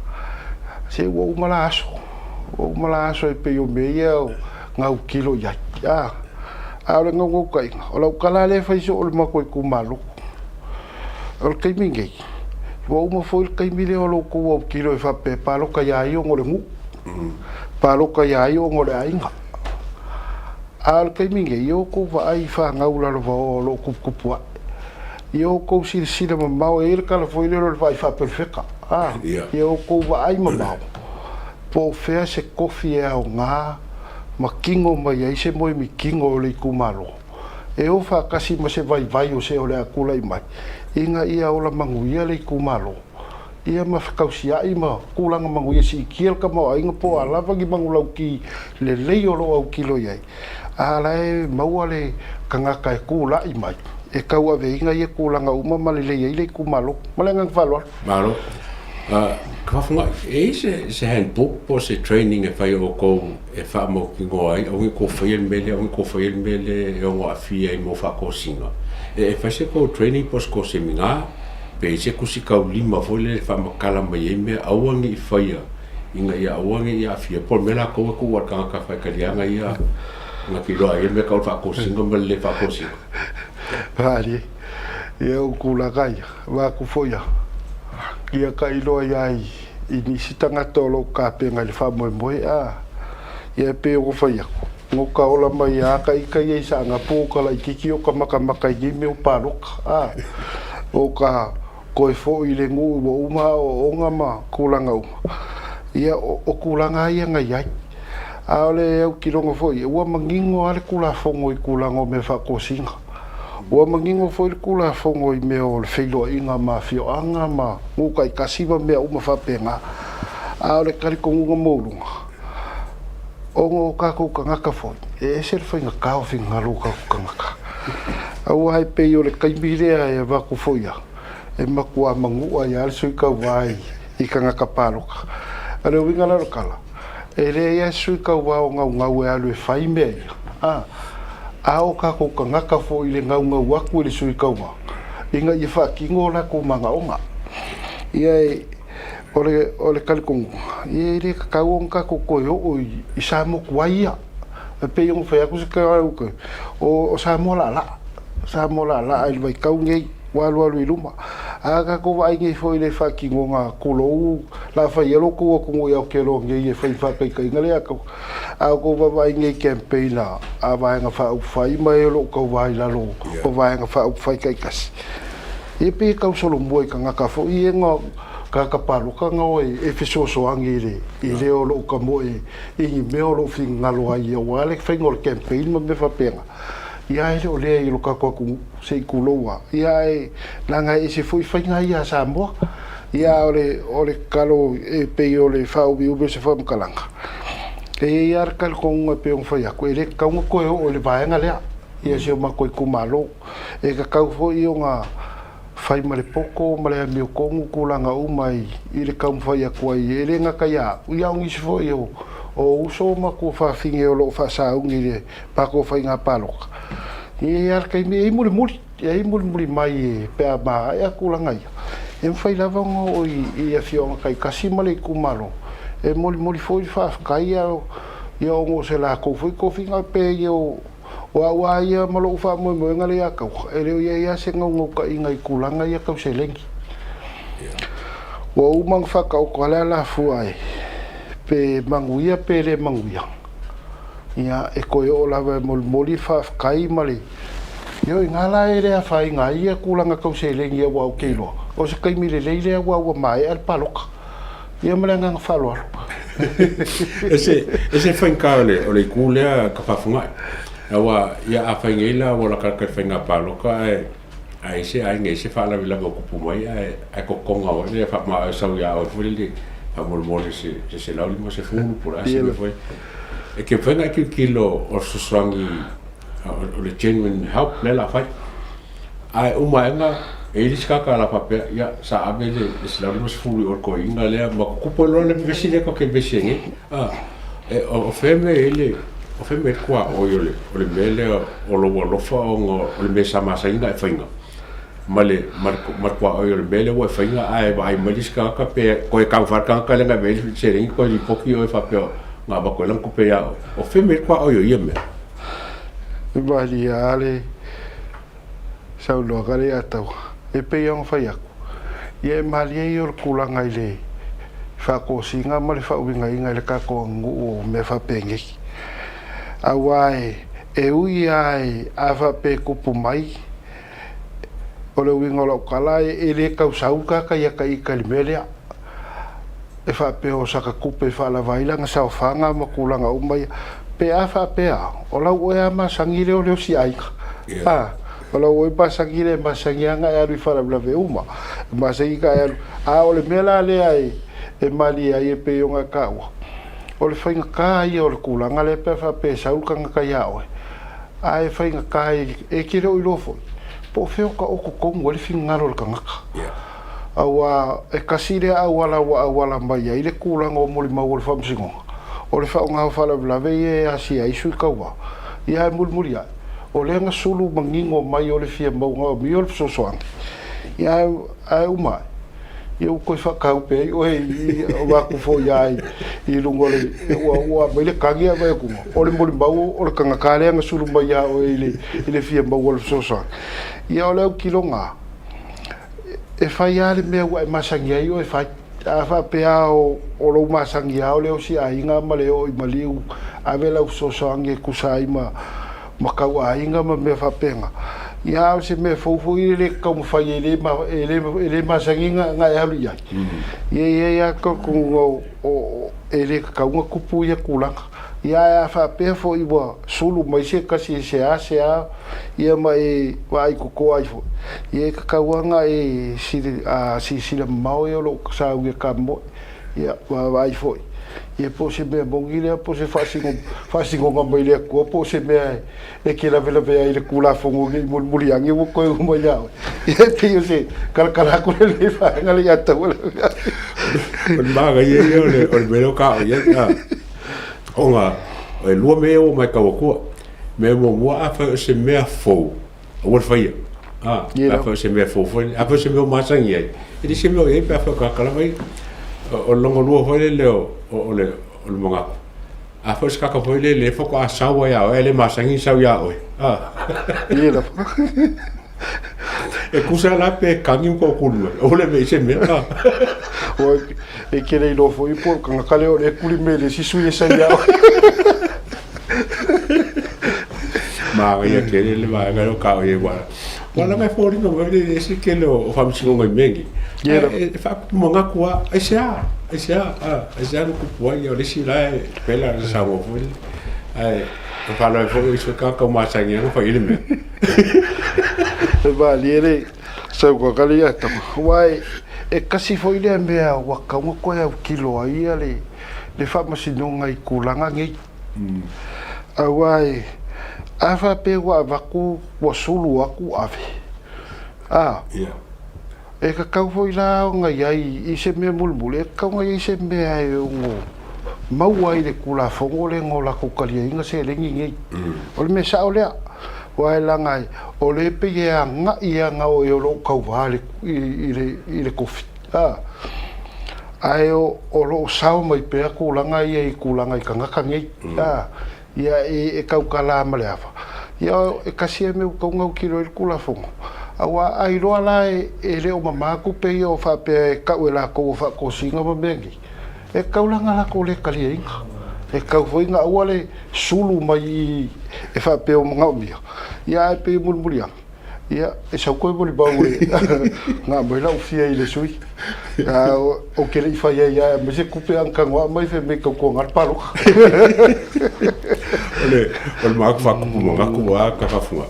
[SPEAKER 2] Se ua umala aso e pe o mea o ngau kilo iai. Ara ngau ka inga. O lau kalale whai se o le mako e kumalo. O le kaimingei. Ua uma fo il kaimile o lo kua o kilo e whape palo ka iai o ngore ngu. Palo ka iai o ngore ainga. Al kaimingei yo ko va ai fa ngaula lo lo kupua. Yo ko sila mamau e kala foi le vai fa perfecta. Yo ko va ai mamau. Po fea se kofi e au ngā makingo mai ai se moi mikingo le kumalo. E o fa kasi ma se vai o se o le akula i mai. Inga ia o la manguia le kumalo. Ia ma whakausia i ma kulanga manguia si kiel ka mau inga po alawa ki mangulau ki le lei o lo au kilo iai. Ala e maua le kangaka e kula i mai. E kaua veinga i e kulanga uma ma le lei le kumalo. Malengang whalua.
[SPEAKER 1] Malo. Kawafunga, e se handbook po se training e whai o kou e wha mo ki ngoa ai. Aungi ko whai mele e o ngoa fia i mo whako singa. E whai se kou training po sko se minga. Pe se kusi kau lima foi le wha makala mai e mea auangi i whaia. Inga ia auangi ia fia. Por mela kou e kuwa kangaka whai karianga ia. Nga ki roa e mea kau whako singa ma le whako singa.
[SPEAKER 2] Vale. Ia o kulakai. Waku foia. Ia kai loa iai. I nisi tangata o lo ka penga le wha moe moe. Ia pe o whaia. Ngō ka ola mai a ka ika iei sa ngā pōkala i kiki o ka maka i me o pāroka. O ka koe fo i le ngu o uma o onga ma kulanga uma. Ia o kulanga ia ngai ai. A ole au ki rongo fo i. Ua mangingo ale kula fongo i kulanga o me whako singa. Ua mangingo fo i kula fongo i me o le whilo inga ma fio anga ma nguka i kasiwa mea uma whapenga. A ole kariko ngunga moulunga. Ongo ka kuka ngaka fo i. E se le whainga kao whinga luka kuka ngaka. Au hai pei o le kaimirea e waku foia. E makua mangua i alsui ka wai i ka ngaka pāroka. A reo winga laro kala. E rea ia sui ka wao ngau e alu e whai mea ia. A o ka kuka ngaka fo i le ngau waku i le sui ka wao. Inga i whakingo la ko manga onga. Ia e ole kalikongu. Ia e re kakau o ngaka koko e o i sa moku wai ia. E pei o mwhai aku se ka au koe. O sa mola la. Sa mola la ai vai kau ngei walu i luma. Aga ko vai ngei foi le whakingo ngā kulou. La whai alo kua kungo iau ke lo ngei e whai whakai kai ngale ako. A ko vai ngei campaigna. A vai ngā whau whai mai alo kau vai lalo. O vai ngā whau whai kai kasi. E pe kau solo moi ka ngaka fo i e ngā ka paloka ngau e whesoso angi re. I re o lo ka moe. I me o lo whi ngalo ai e wale whaingol campaign ma me whapenga. Ia e o lea i lo kakua ku se i kuloa. Ia e nanga e se fui whainga ia sa moa. Ia o le kalo e pei o le whau bi ube se whamkalanga. E ia arkal konga pe on whai ako. E le kaunga koe o le vaenga lea. Ia se o mako i kumalo. E ka kau fo i o ngā whai ma le poko ma le amio kongu kulanga umai. I le kaunga whai ako ai. E le ngaka ia. Ia ungi se fo i o. O uso mako whawhinge o lo whasaungi le pako whai ngā pāloka. E arkai me e muri mai e pea maa e a kulanga ia. E mwhai lava ngō i a whionga kai kasi male i kumalo. E muri fo i whawhakai ia o ngō se la kōwhi kōwhinga pe i o a ia malo uwha moe moe ngale a kau. E reo ia se ngau ngau ka inga i kulanga ia kau se lengi. Wa umang whakaukala la fuai. Pe manguia pe le manguia. Ia e koe o lawa moli whaakai mali. Yo ngala e rea whai ngā ia kulanga kau se lengi a wau keiloa. O se kaimi le leile a wau mai al paloka. Ia malanga ngā whaloalo.
[SPEAKER 1] Ese whainka ole kulea ka whafungai. Awa ia a whaingeila wala karaka whainga paloka ai se ai ngai se whaala wila mo kupu mai ai kokonga o le wha sau ia o whulili ha mole se lauli mo se funu pura se me foi. E ke whainga ki kilo o suswangi o le genuine help le la fai. Ai umaenga e iskaka la papea ia sa abele se lauli mo se funu o ko inga le ma kupu lo le vesi le ko ke vesi ngi. O feme ele o feme kwa o le mele o lo lofa o le mesa masa inga e whainga. Male markwa o le mele o e whainga ai maliska ka pe ko e kawharka ka lenga mele se ringi ko li poki o e whapeo ngā bako e langu pe ao. O feme kwa o ia mea.
[SPEAKER 2] Ibali ale sau loa kare atau. E pe iong whai aku. Ia e mali e or kulanga i le whako singa male whauinga inga le kako ngu o me whapengeki. Awai e ui ai a whape kupu mai. O le winga lau kalai e le kau sauka ka ia ka i kalimelea. E whape o saka kupe whala vailanga sao whanga makulanga umai. Pe a whape a o lau oe a masangire o leo si aika. O lau oe masangire masangianga e arui whala blave uma. Masangika e aru. A o le mela le ai e mali ai e pe yonga kaua. O le whainga kai o le kulanga le pe whape saukanga kai aoe. A e whainga kai e kire o ilofoi. Po feo ka oko kongu le fingaro le kangaka. Awa e kasire awala mai ai le kulanga o moli mau o le whamsingonga. O le whaunga whala vlave e asi ai sui kaua. Ia e mulmuri ai. O le anga sulu mangingo mai o le fia maunga o mi o le psosoangi. Ia e umai. Ia u koe whakau pe o o waku fo iai I lungo le ua mai le kangia mai kunga. O le moli mau o le kangaka le anga sulu mai ia o I le fia mau o le psosoangi. Ia o leo kilonga e whai ale mea ua e masangi ai o e whai a whapea o lo masangi au leo si a inga ma leo I maliu a vela u sosoangi e kusai ma kau a inga ma mea whapenga ia o se mea faufu I le kau mwhai e le masangi nga e halu iai ia kungo o e le kaunga kupu ia kulanga ia a whapea fo iwa sulu mai se kasi se a ia mai vai koko ai fo ia kakauanga e sila mau e o lo sau ia kamo ia vai fo ia po se mea mongile po se fasingo nga mai le kua po se mea e ke la vela vea I le kula fongo ngi muliangi wo koe umai au ia pio se kalakala ko le whaanga le ata wala
[SPEAKER 1] o maga ia o le mero ka ia onga e lua mea o mai kawakua me mua a whai o se mea fau o wal whaia a whai o se mea fau a whai o se mea masangi ai e di se mea o ei pe a whai kakala mai o longo lua whai leo o le mongaku a whai o se kaka whai le whako a sawa ia o e le masangi sau ia oe e kusa la pe kangi mko kulua o le me se mea
[SPEAKER 2] o e kere ilo fo I por kangakale o le kuli me le sisu ia sa ia
[SPEAKER 1] ma ia kere le va ga ka o ia wala mai fori no vele ese que lo famsingo ngai mengi e fa monga kwa esa no kupua ia le sila pela sa mo vele ai fa lo fo iso ka ka ma sa ngia fa ile me
[SPEAKER 2] e va liere sa ko kali ata wai e kasi fo ile mea wa ka mo ko ia kilo ai le fa masinonga I kulanga ngi awai afa pe wa vaku wa sulu aku ave e ka kau foi la nga ai I se me mulmule ka nga I se me ai ngo mau ai le kula fongo le ngola ko kali inga se le ngi o le me sa o le wa la ngai o le pe ia nga o yo lo kau vale I le kofi ai o lo sao mai pe kulanga I kulanga I kanga kangi ia e kau kala male afa ia e kasi me ko ngau kilo I kula fongo awa ai roa la e le o mama ku pe o fa pe ka o la ko fa ko singa ma mengi e kaulanga la ko le kaliinga e kau foi nga wale sulu mai e fa pe o nga mi ya pe mulmulia ya e sa ko boli ba ule nga mai la ofia ile sui o ke le fa ya me se kupe an kangwa mai fe me ko ngar palo
[SPEAKER 1] ole ma ko fa ko mo nga ko wa ka fa fu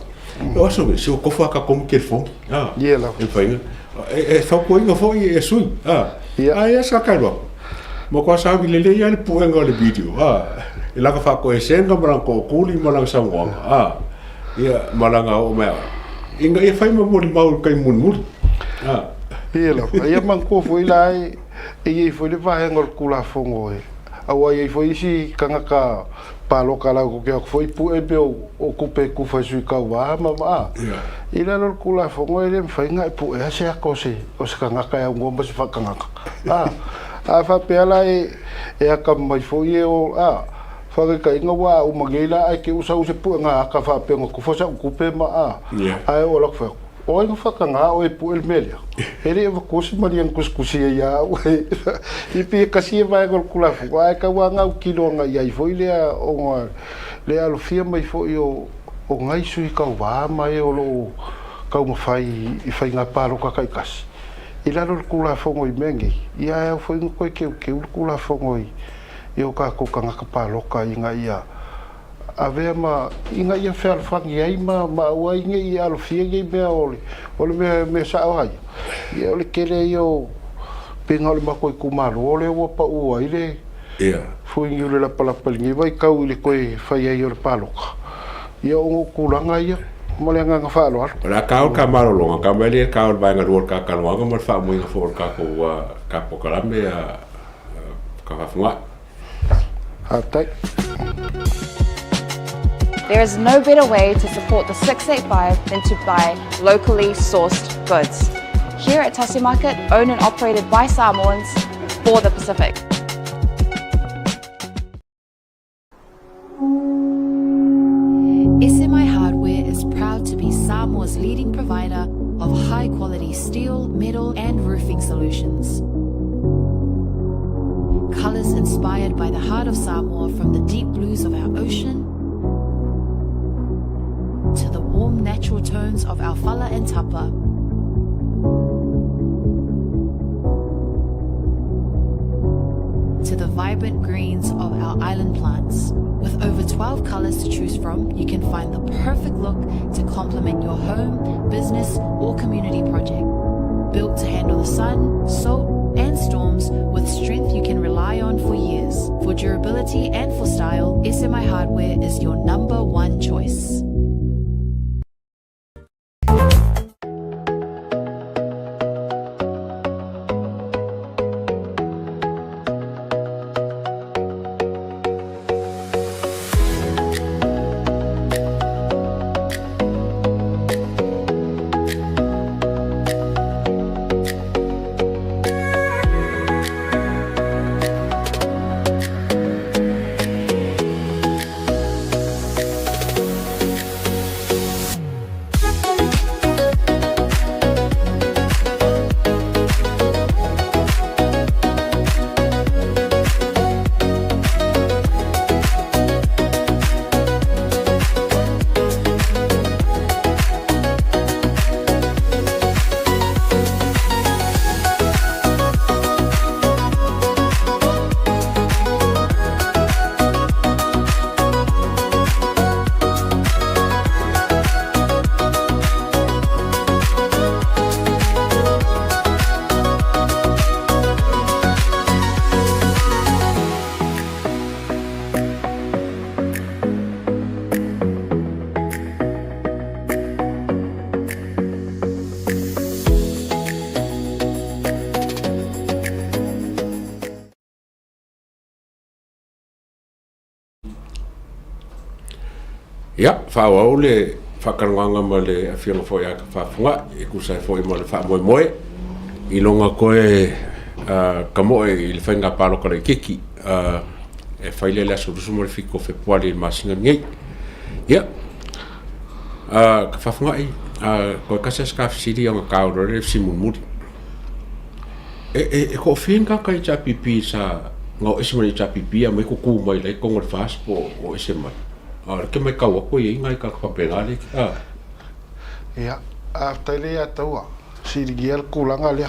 [SPEAKER 1] o so se ko fa ka kom ke fo
[SPEAKER 2] la
[SPEAKER 1] e fa e fa ko nga fo e sui ya sa ka lo mo ko sa bi le ya le pu nga le video e la ka fa ko e senga mara ko kuli mara sa ngo ya mara nga o me inga e fai mo mau kai mun
[SPEAKER 2] la ya man ko foi la e foi le vai ngol kula fongo e awa e foi si kanga ka palo kala ko ke foi pu e be o kupe ku fa su ka wa mama ila no kula fongo e le fai nga pu e se ko se o se kanga ka ya ngomba se fa kanga a fa pe ala e ka mai foi o fa ka inga wa o magela ai ke usa se pu nga ka fa pe ngo ku fa sa ku pe ma ai o la fa o inga fa kanga o e pu el melia ele va ko se marian kuskusi ya o e pe ka si va gol kula fu ai ka wa nga kilo nga ia foi le o le alo fia mai foi o ngai sui ka wa mai o lo ka mo fai i fai nga paro ka kai kas ila lo kula fongo i mengi ia foi ngo ke kula fongo i o ka ko kanga ka palo ka inga ia ave ma inga ia fer fangi ai ma wa inga ia lo fia ge be ole me sa ai ia ole kele yo penga le ma ko ku malo ole wo pa u ai le foi ngi le pala palingi vai ka u le ko fai ai o palo ia o kulanga ia mo le nga fa lo
[SPEAKER 1] la ka ka malo lo ka mele ka va nga ro ka lo nga mo fa mo nga fo ka ko ka po ka me ka fa funga
[SPEAKER 3] There is no better way to support the 685 than to buy locally sourced goods. Here at Tasi Market, owned and operated by Samoans for the Pacific.
[SPEAKER 4] SMI Hardware is proud to be Samoa's leading provider of high-quality steel, metal and roofing solutions. Colours inspired by the heart of Samoa, from the deep blues of our ocean to the warm natural tones of our fala and tapa. To the vibrant greens of our island plants. With over 12 colours to choose from, you can find the perfect look to complement your home, business or community project. Built to handle the sun, salt and storms with strength you can rely on for years. For durability and for style, SMI Hardware is your number one choice.
[SPEAKER 1] Ya, whao le whakaranganga ma le awhianga fo ia ka whafunga, e kusai fo i ma le wha moe moe, i longa koe ka moe i le whainga pālo kara i kiki, e whaile le aso rusu mo le whiko whepuari i masinga ngei. Ya, ka whafunga i ko ka sa skaf siri ang ka ro le simumuri ko fin ka kai cha pipi sa ngo ismani cha pipi a mai ko ku mai le ko ngor fast po o isma ke mai ka wa ko ye ngai ka pa penale
[SPEAKER 2] ia a tele a taua siri giel kulanga le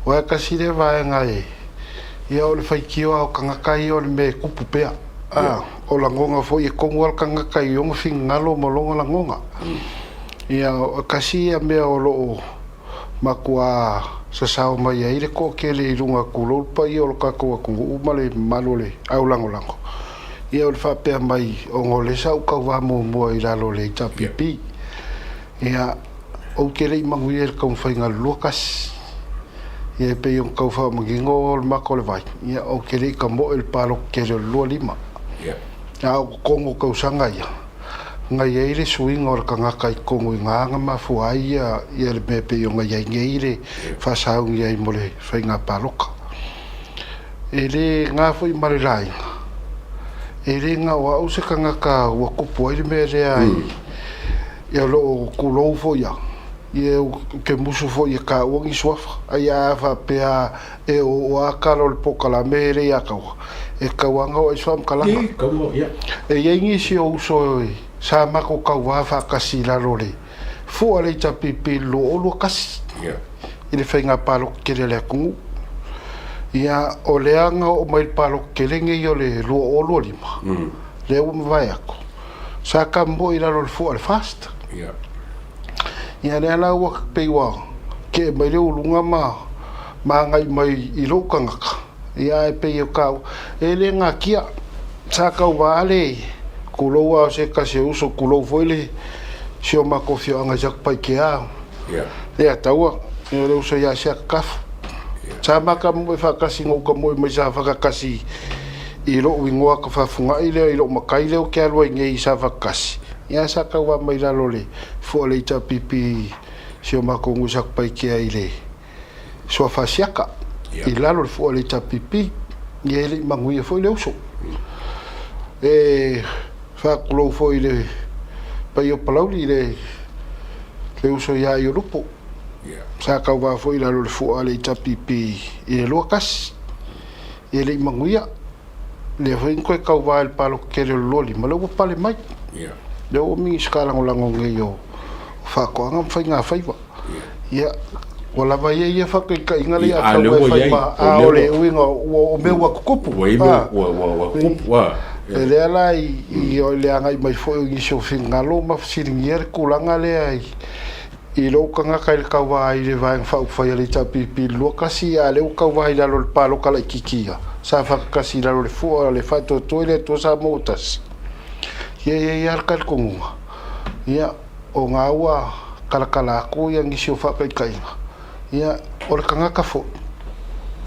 [SPEAKER 2] wa ka sire va ngai ia o le fai kio o kanga kai o le me kupu pea o la ngonga fo i kongwal kanga kai o ngalo molonga la ngonga ia o kasi a me o lo makua sa sao mai ai le ko ke le runga kulo pa i o ka ko ku male malole au lango ia o le fa pe mai o ngole sa u ka wa mo mo i la lo le tapipi ia o ke le mangu i ka fai ngal lukas ia pe yung kau fa magingo mako le vai ia o ke le ka mo el palo ke le lo lima ia o kongo kau sanga ia ngai ai le swing or ka kai kongo nga ma fu ai ia le pe yung ngai ngai le fa sa un ia mole fa nga paloka ele nga fu mari lai ele nga wa u se ka ka wa ku po ile me re ai ia lo ku lo fo ia ia ke musu fo ia ka wongi swafa ai a fa pe a e o a kalo po kala mere ia ka e ka wanga o swam kala
[SPEAKER 1] e ka mo ia
[SPEAKER 2] e yengi si o so sa ma ko ka wa fa kasi la role fu ale ta pipi lo kasi
[SPEAKER 1] ia
[SPEAKER 2] ile fa nga palo ke le ku ia o leanga o mai palo ke le nge yo le lo lima le o vai ako sa ka mo ila lo fu al fast
[SPEAKER 1] ia
[SPEAKER 2] ia le ala wa pe wa ke mai le ulunga ma ngai mai i lo kanga ia e pe yo ka ele nga kia sa ka wale kulo wa se ka se uso kulo foile se o ma kofio anga jak pai ke a
[SPEAKER 1] ia
[SPEAKER 2] le tawa e le uso ya se ka sa ma ka mo fa ka singo ka mo mai sa fa ka kasi i lo wingoa ka fa funga i le makai le o ke alwa ngai sa fa kasi ia sa ka wa mai la lole fo le ta pipi se o ma ko ngusak pai ke ai le so fa siaka i la lo fo le ta pipi ye le mangui fo le uso e fa kulo fo ile pa yo palauli le uso ya yo lupo sa ka wa fo ila lo fo le ta pipi e lo kas e le mangui le fo in ko ka wa el palo ke le loli ma lo pa le mai le o mi skala ngolango ngeyo fa ko ngam fa nga fa ia wala vai ia fa ka ingale a ka fa ma a ole wingo o me wa kupu
[SPEAKER 1] wa kupu
[SPEAKER 2] ele ala i o le anga mai fo i so fingalo ma siringier kulanga le ai i lo kanga kai ka wa i le vai fa fa ia le tapipi lo kasi a le ka wa i la lo palo kala kikia sa fa kasi la lo fo le fa to le to sa motas ia kal konga ia o nga wa kala ko ia ngi so fa kai ia o le kanga ka fo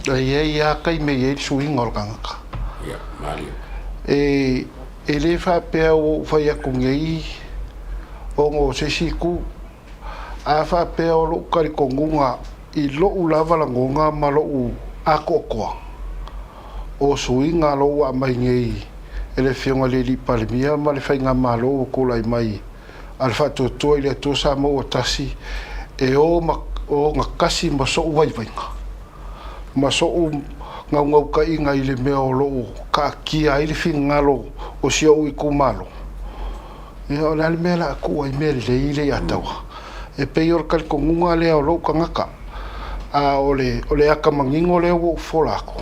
[SPEAKER 2] ia kai me ia swing o kanga
[SPEAKER 1] ia mali
[SPEAKER 2] ele fa pe o fa ia kongei o ngo se siku a fa pe o lo kali kongunga i lo ulava la ngonga ma lo u akoko o swinga lo wa mai ngei ele fionga le li palmia ma le fainga malo ko lai mai al fato to ile to sa mo tasi e o ngakasi ma so vai ma so ngau ka inga ile me o lo ka ki ai le fingalo o sio i kumalo e o le mela ku ai me le ile atawa e pe yor kal kongunga le o lo kangaka a ole aka mangingo le o folako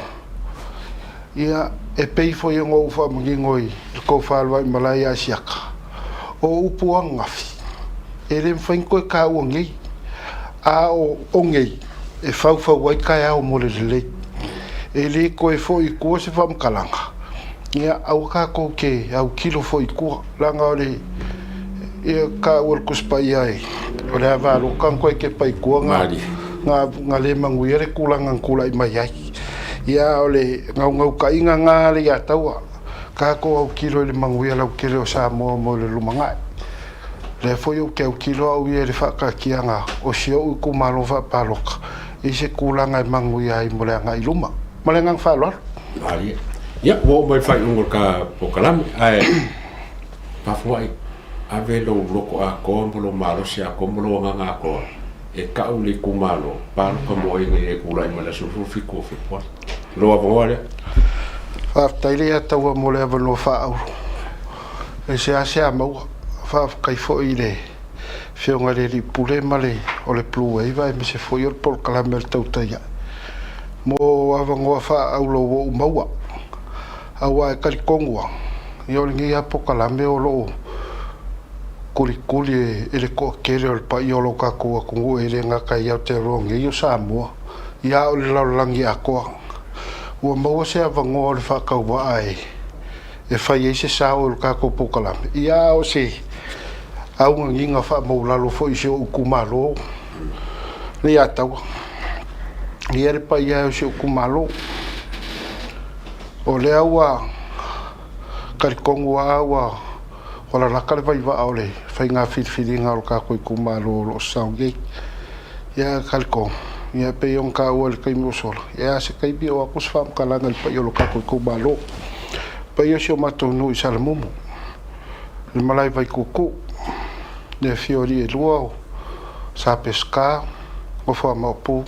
[SPEAKER 2] ia e pei fo yo ngo fa mngingoi ko fa alwa malaya siaka o upuanga e le fain ko ka o ngi a o ngei e fa wai ka o mo le e le ko e fo i ko se fam kalanga ia au ka ko ke au kilo fo i ko langa ole e ka o ko spai ai o le va ro kan ko ke pai ko nga le manguere kulanga kula i mai ai ia ole ngau ka inga nga le ya taua ka ko au kilo le manguia lau kilo sa mo le lumanga le fo yo ke au kilo au ye le fa ka kianga o sio u ku malo fa paloka i se kulanga manguia i mo le nga i luma mo le nga fa lo
[SPEAKER 1] ali ia wo mai fai un ka pokalam ai pa foi ave lo loko a ko mo malo sia ko mo nga ko e ka uli ku malo pa ko mo e ku la ma la su fi ko fi po lo avole
[SPEAKER 2] fa taile ata wa mo le avolo fa au e se asia mo fa kai fo ile fe nga le pule male o le plu e vai me se fo yo por calamel tauta ya mo avango fa au lo wo maua awa e kongwa yo ngi a po calame o lo kuli ele ko kele o pa yo lo ka ko ko ele nga ka ya te rongi yo samo ya o le langi a ko o mo se avango le fa ka wa ai e fa ye se sa o ka ko po calame ya o se au ngi nga fa mo la lo fo iso kumalo le ya ta Iere pa ia o se kumalo o le awa karikongo awa ola lakale vai va ole fai nga filfilinga o ka ko kumalo lo sangue ia kalko ia pe yon ka o le kai mo sol ia se kai bi o apos fam kala ngal pa yo lo ka ko kumalo pa yo se mato no salmumu le malai vai kuku de fiori e luo sa pesca o fa mapu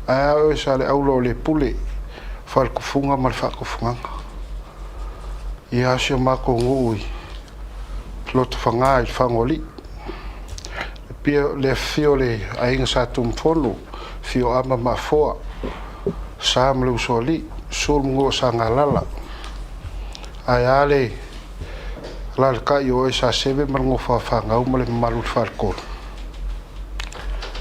[SPEAKER 2] a o sale aulo le pule fal kufunga mal fa kufunga ia se mako ngui lot fanga il fangoli pio le fiole a inga sa tum folo fio ama ma foa sam lu soli sul ngo sangalala ayale lal ka yo esa sebe mal ngo fa fanga o mal malut fal ko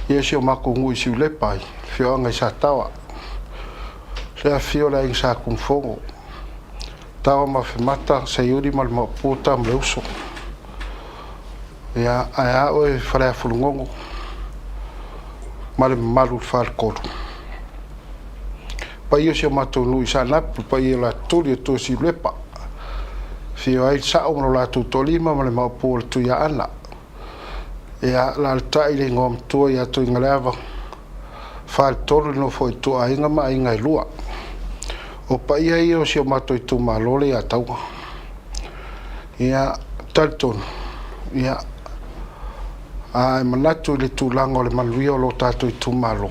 [SPEAKER 2] ia se mako ngui si le pai fio nga sa tawa le fio la insa kum fongo tawa ma mata se yuri mal ma puta mleuso ya aya o fala fulngongo mal malu fal ko pa yo se mato lu sa na pa yo la tuli to si lepa fio ai sa o la tu tolima mal ma pol tu ya ana ya la taile ngom to ya to ngalava fal tolu no foi to ainga ma inga lua o pa ia o se mato tu malole ya tau ya talton ya ai manatu le tu lango le maluio lo tato tu malo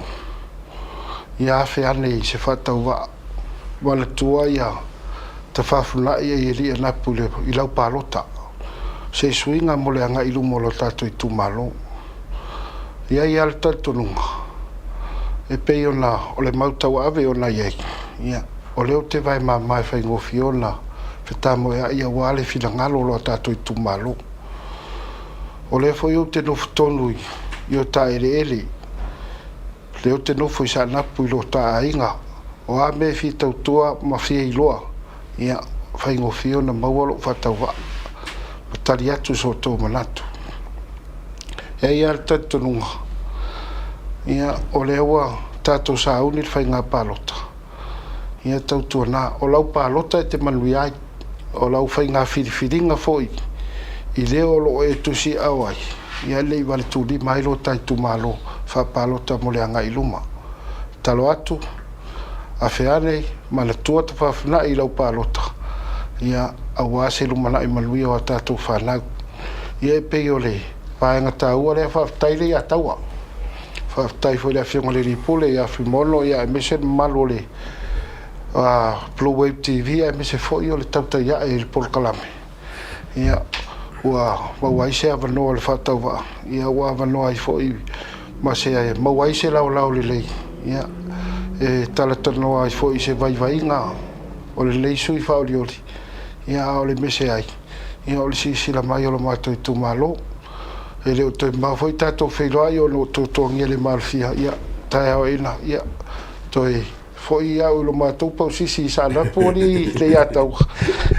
[SPEAKER 2] ya fe ane se fata wa wala tua ya te fafuna ia iri na pule i lau palota se suinga mole anga ilu molo tato tu malo ya ya le taltonunga e pe ona o le mauta wa ave ona ye ya o le te vai mai fai ngo fiona fetamo ya ia wale fina ngalo lo tato tu malo o le foi o te no tonu yo ta ele le o te no foi sa na pu lo ta inga o a me fi tau tua ma fi loa ya fai ngo fiona mawalo fatawa taria tu so to manatu e ia tatununga ia o le wa tato sa uni fai nga palota ia tau tu na o lau palota te manuiai o lau fai nga filinga foi i leo lo e tu si awai ia le wale tu li mai lo tai tu malo fa palota mo le anga iluma talo atu a feane mana tua te whawhina i lau palota ia awase lumana i malui o tato whanau ia e pegi o le paenga taua le whawtaile ia taua whawtai foi le whionga le ripule ia whimono ia e mese malo le Blue Wave TV ia e mese foi o le tauta ia e le polkalame ia ua mauai se avanoa le whatau waa ia ua avanoa i foi ma se mauai se lau le lei ia e talatanoa i foi se vaivainga o le lei sui whaolioli ia o le mese ai ia o le sisila mai o le mato i tu malo e leo te mawhoi tato whailoa i o no tōtongi le malfia ia tae hao ina ia toi foi ia o lo mato pau sisi sa na pori le ia tau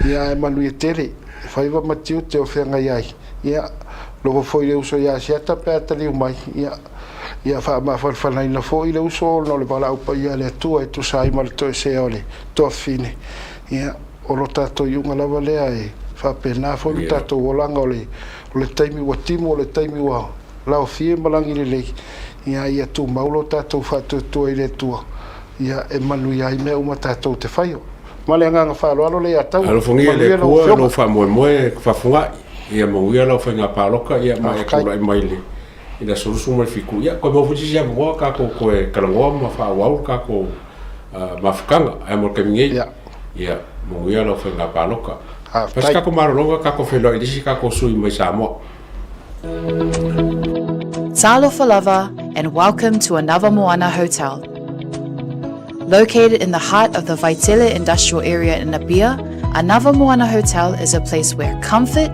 [SPEAKER 2] ia e manu i tere whaiva matiu te o whenga iai ia logo foi le uso ia siata pe atali umai ia wha ma whanai na foi le uso no le wala upa ia le atua e tu sai mal to e se ole to fine ia o lo tato iunga lava lea e wha pena foi lo tato wolanga o le taimi wa timo o le taimi wa lao fie malangi le lei ia tu maulo tato wha tu e le tua ia e manu ia i mea uma tato te whaio ma le anga whaaloalo le atau
[SPEAKER 1] alo fongia le kua no fa moe fa funga ia mo ia lo fenga paloka ia mai ko lai mai le ina solusu mai fiku ia ko mo fuji ya mo ka ko ko e kalango ma fa wa ka ko mafukanga ai mo ke mingi ia mo ia lo fenga paloka pas ka ko marolonga ka ko felo idisi ka ko sui mai Samoa.
[SPEAKER 4] Talofa lava and welcome to Anava Moana Hotel. Located in the heart of the Vaitele industrial area in Nabia, Anava Moana Hotel is a place where comfort,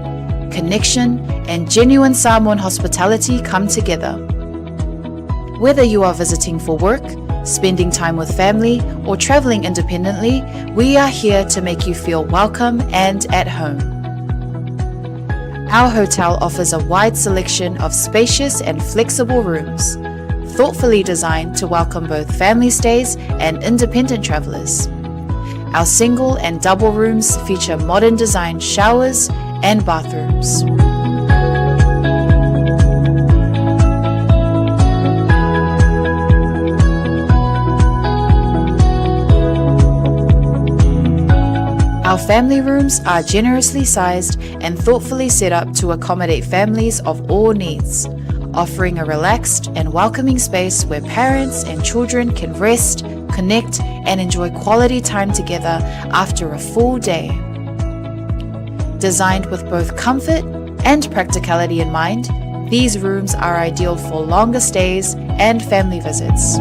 [SPEAKER 4] connection, and genuine Samoan hospitality come together. Whether you are visiting for work, spending time with family, or traveling independently, we are here to make you feel welcome and at home. Our hotel offers a wide selection of spacious and flexible rooms, thoughtfully designed to welcome both family stays and independent travelers. Our single and double rooms feature modern designed showers and bathrooms. Our family rooms are generously sized and thoughtfully set up to accommodate families of all needs, offering a relaxed and welcoming space where parents and children can rest, connect, and enjoy quality time together after a full day. Designed with both comfort and practicality in mind, these rooms are ideal for longer stays and family visits.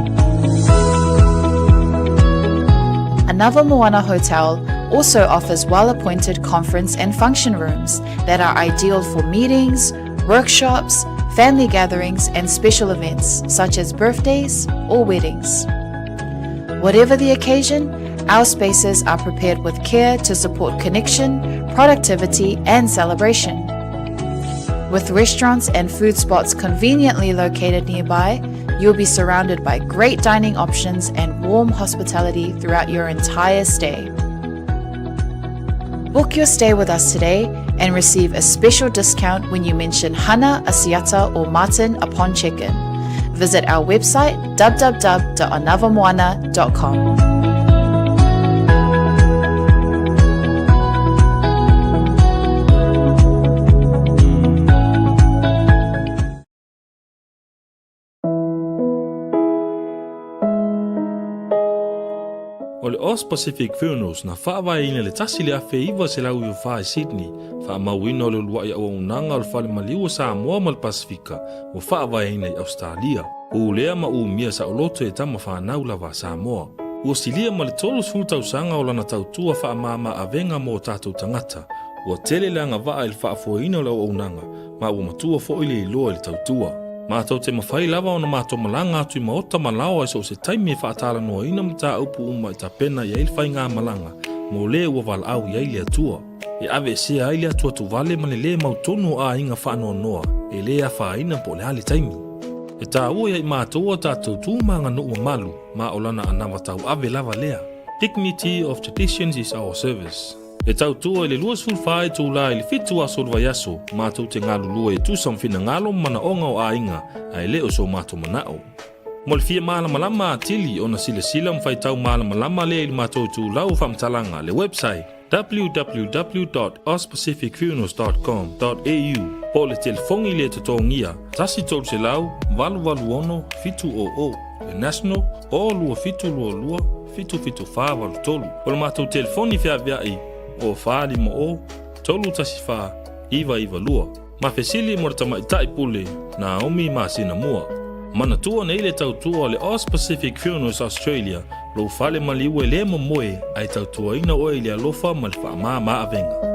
[SPEAKER 4] Anava Moana Hotel also offers well-appointed conference and function rooms that are ideal for meetings, workshops, family gatherings, and special events such as birthdays or weddings. Whatever the occasion, our spaces are prepared with care to support connection, productivity, and celebration. With restaurants and food spots conveniently located nearby, you'll be surrounded by great dining options and warm hospitality throughout your entire stay. Book your stay with us today and receive a special discount when you mention Hana, Asiata, or Martin upon check-in. Visit our website www.anavamoana.com.
[SPEAKER 5] O le Os Pacific Funerals na whaawai le tasi le afe iwa se lau i wha i Sydney. Wha mawina o le lua i au unanga o le whale maliu Samoa ma le Pasifika o whaawai i Australia. O lea ma mia sa o loto e tama whanau lawa Samoa. Ua silia ma le tolu sanga o lana tautua wha mama avenga mo tātou tangata. Ua tele leanga waa i le whaafuaina o le au unanga ma ua matua fo i le iloa i le tautua. Mātou te mawhai lawa o na mātou malanga atu I maota malawa e so se taimi e whaatala noa ina mta upu uma I ta pena I eil whai ngā malanga mo le ua wala au I eile atua. E ave se a eile atua tu vale mane le mautonu a inga whaanoa noa e le a whaina po le hali taimi. E tā ua I mātou o tātou tūmanga no ua malu ma o lana anawa tau ave lava lea. Dignity of traditions is our service. E tau tua le luas fulfai tu la I le fitu aso le vaiaso, mātou te ngālu lua e tusam fina ngalo mana onga o ainga, ai leo so mātou manao. Mo le fia malamalama atili o na sila mwhai tau malamalama le ili mātou tu lau whamtalanga le website www.ospacificfunerals.com.au po le telefongi le tutongia, tasi tolu se lau, valu ono, fitu o, le national, o lua fitu lua, fitu wha valu tolu. O le mātou telefoni fia viai, o whaali mo o, tolu tasi wha, iwa lua. Ma fesili mo rata maitai pule, na omi ma sina mua. Mana tua nei le tautua le Os Pacific Funerals Australia, lo whale maliu e le moe, ai tautua ina oe le alofa ma le wha ma avenga.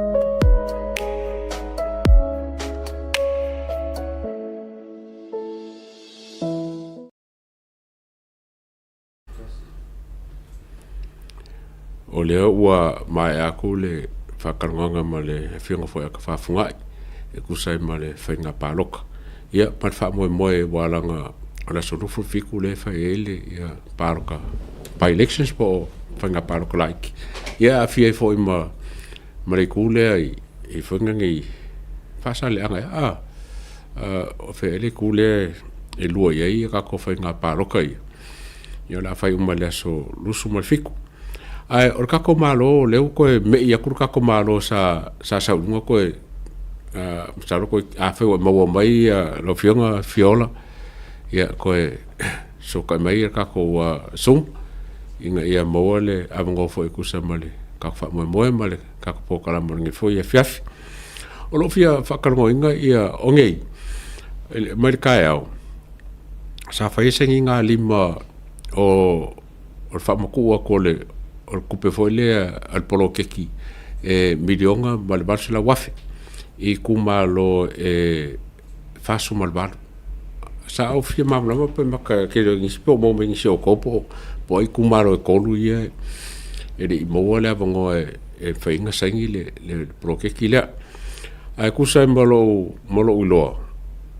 [SPEAKER 1] O leo ua mai aku le whakaronganga ma le whiunga fwoi aka whafungai e kusai ma le whainga pāloka. Ia, pat wha moe walanga ala sorufu fiku le whai ele ia pāloka by elections po whainga pāloka laiki. Ia a fia fwoi ma le kūlea I whainga ngi whasa le anga o wha ele kūlea e lua iei ka ko whainga pāloka ia. Ia la whai uma le aso lusu ma fiku. Ai or kako malo leu koe me ia kur kako malo sa saunga koe Msalo ko a fe mo mai lo fionga fiola ia ko so ka mai ka ko sung inga ia mo le avango fo ku sa male ka fa mo male ka ko kala mo ngi fo ia fiaf o lo fia fa ka ngo inga ia ongei mai ka ao sa fa ise inga lima o fa mo ku ko le o kupe fo le al polo keki milionga mal barsela wafi i kumalo faso malvado sa au fia mamla pe maka ke ngi spo mo ngi sio kopo po i kumalo kolu ia e mo le vango fa inga sangi le proke kila ai kusa molo ulo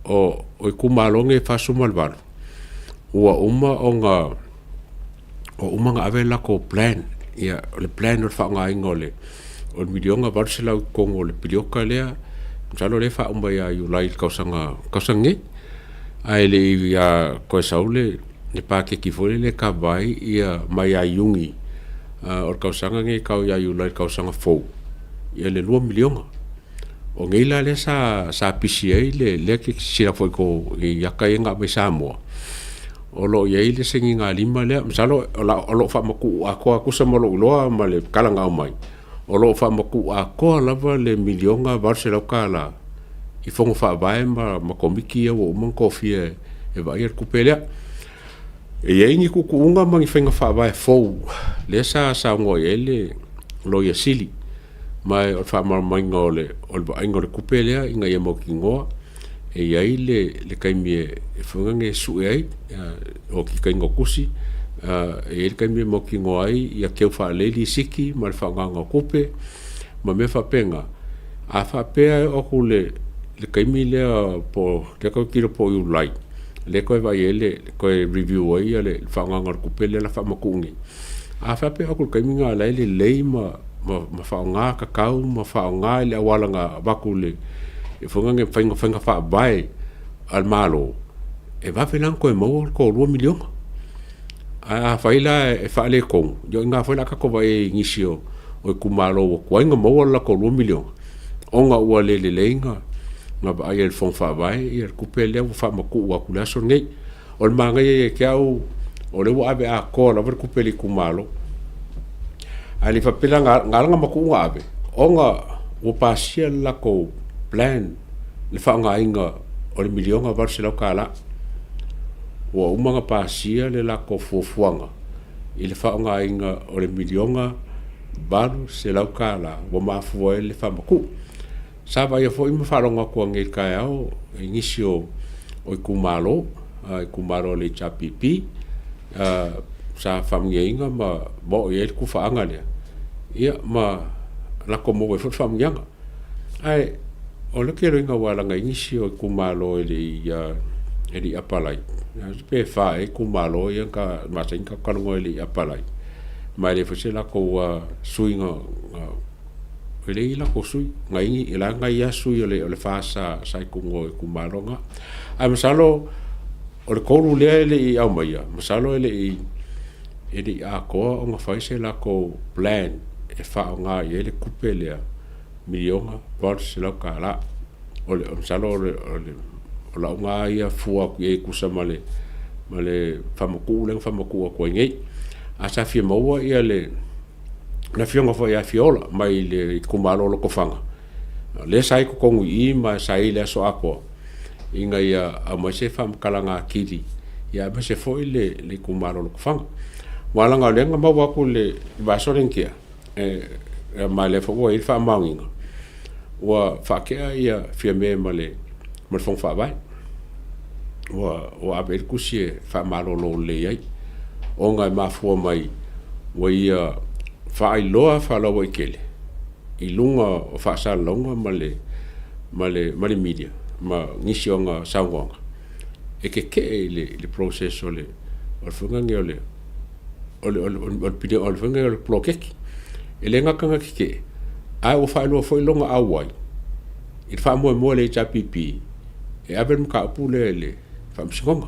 [SPEAKER 1] o kumalo nge faso malvado ua onga nga avela ko plan ia le plan o fa nga ingole o milionga varsela kongo le pilioka lea Msalo le fa umba ya yulai kausangi ai le ya ko saule le pa ke ki fole le ka vai ia mai ya yungi o kausanga nge kau ya yulai kausanga fo ia le 2 milionga o ngeila le sa PCA le ke sira foi ko ya ka nga mai Samoa o lo ye ile sengi nga lima le msalo o lo fa maku ako sa molo loa male kalanga mai o lo fa maku a ko lava le milionga varsela kala i fongo fa vai ma komiki o mon kofie e vai er kupelea e ye ni ku unga mangi fenga fa vai fo le sa ngo ele lo ye sili mai o fa mar mangole o ba ngore kupelea inga ye mo kingo e ye le kaimie e fonga nge su ai o ki kaingo kusi e ka me mo ki ngoi ia ke fa leli siki mal fa nga kupe ma me fa penga a fa pe o kule le ka mi le po le ko ki po you like le ko va yele ko review ai le fa nga kupe le la fa ma kungi a fa pe o kule ka mi nga le ma fa nga ka kau ma fa nga le wala nga ba kule e fonga nge fa fa bai al malo e va felan ko mo ko 2 milion a faila e fa le kon yo nga foi la ka ko vai inisio o kumalo ko nga mo la ko 2 milion onga o le nga ba ai el fon fa vai e kupele o fa ma ku wa kula so nei o manga ye ke au o le wa ave a ko la ver kupele kumalo ali fa pela nga ma ku wa ave onga o pasia la ko plan le fa nga inga o le milion a varsela kala o umanga pasia le la ko fofuanga ile fa nga inga o le milionga baru se la kala o ma fu le fa maku sa va yo foi ma fa longa ko nge ka ao inisio o kumalo le chapipi sa famia inga ma bo ye ku fa nga le ia ma la ko mo fo famia ai o le ke ringa wala nga inisio kumalo ele apalai pe fa e kumalo ia ka masen ka kalungo ele apalai mai le fose la ko suinga ele la ko sui ngai ila ngai ya sui ole fa sa kungo kumalo nga ai masalo o le kolu le ele au mai masalo ele a ko nga fa se la ko plan e fa nga ele kupele milionga por se la kala ole masalo ole la nga ia fua ku e kusa male famaku ko ngai asa fia maua ia le na fionga fo ia fiola mai le kumalo lo kofanga le sai ko kongu I ma sai le so ako inga ia a ma se fam kalanga kiri ia ba se fo le kumalo lo kofanga wala nga le nga maua ku le ba so renkia ma le fo wa fa maunga wa fa ke ia fia me male mal fon fa vai o abel kusie fa malo lo le ai onga ma fo mai wa ia fa ai loa fa lo kele I lunga o fa sa longa male media ma nisionga sawanga e ke le processo le o funga ngole o pide o funga le plokeki ele nga kanga ke ai o fa lo foi longa awai il fa mo le chapipi e avel mka pule le fa msikonga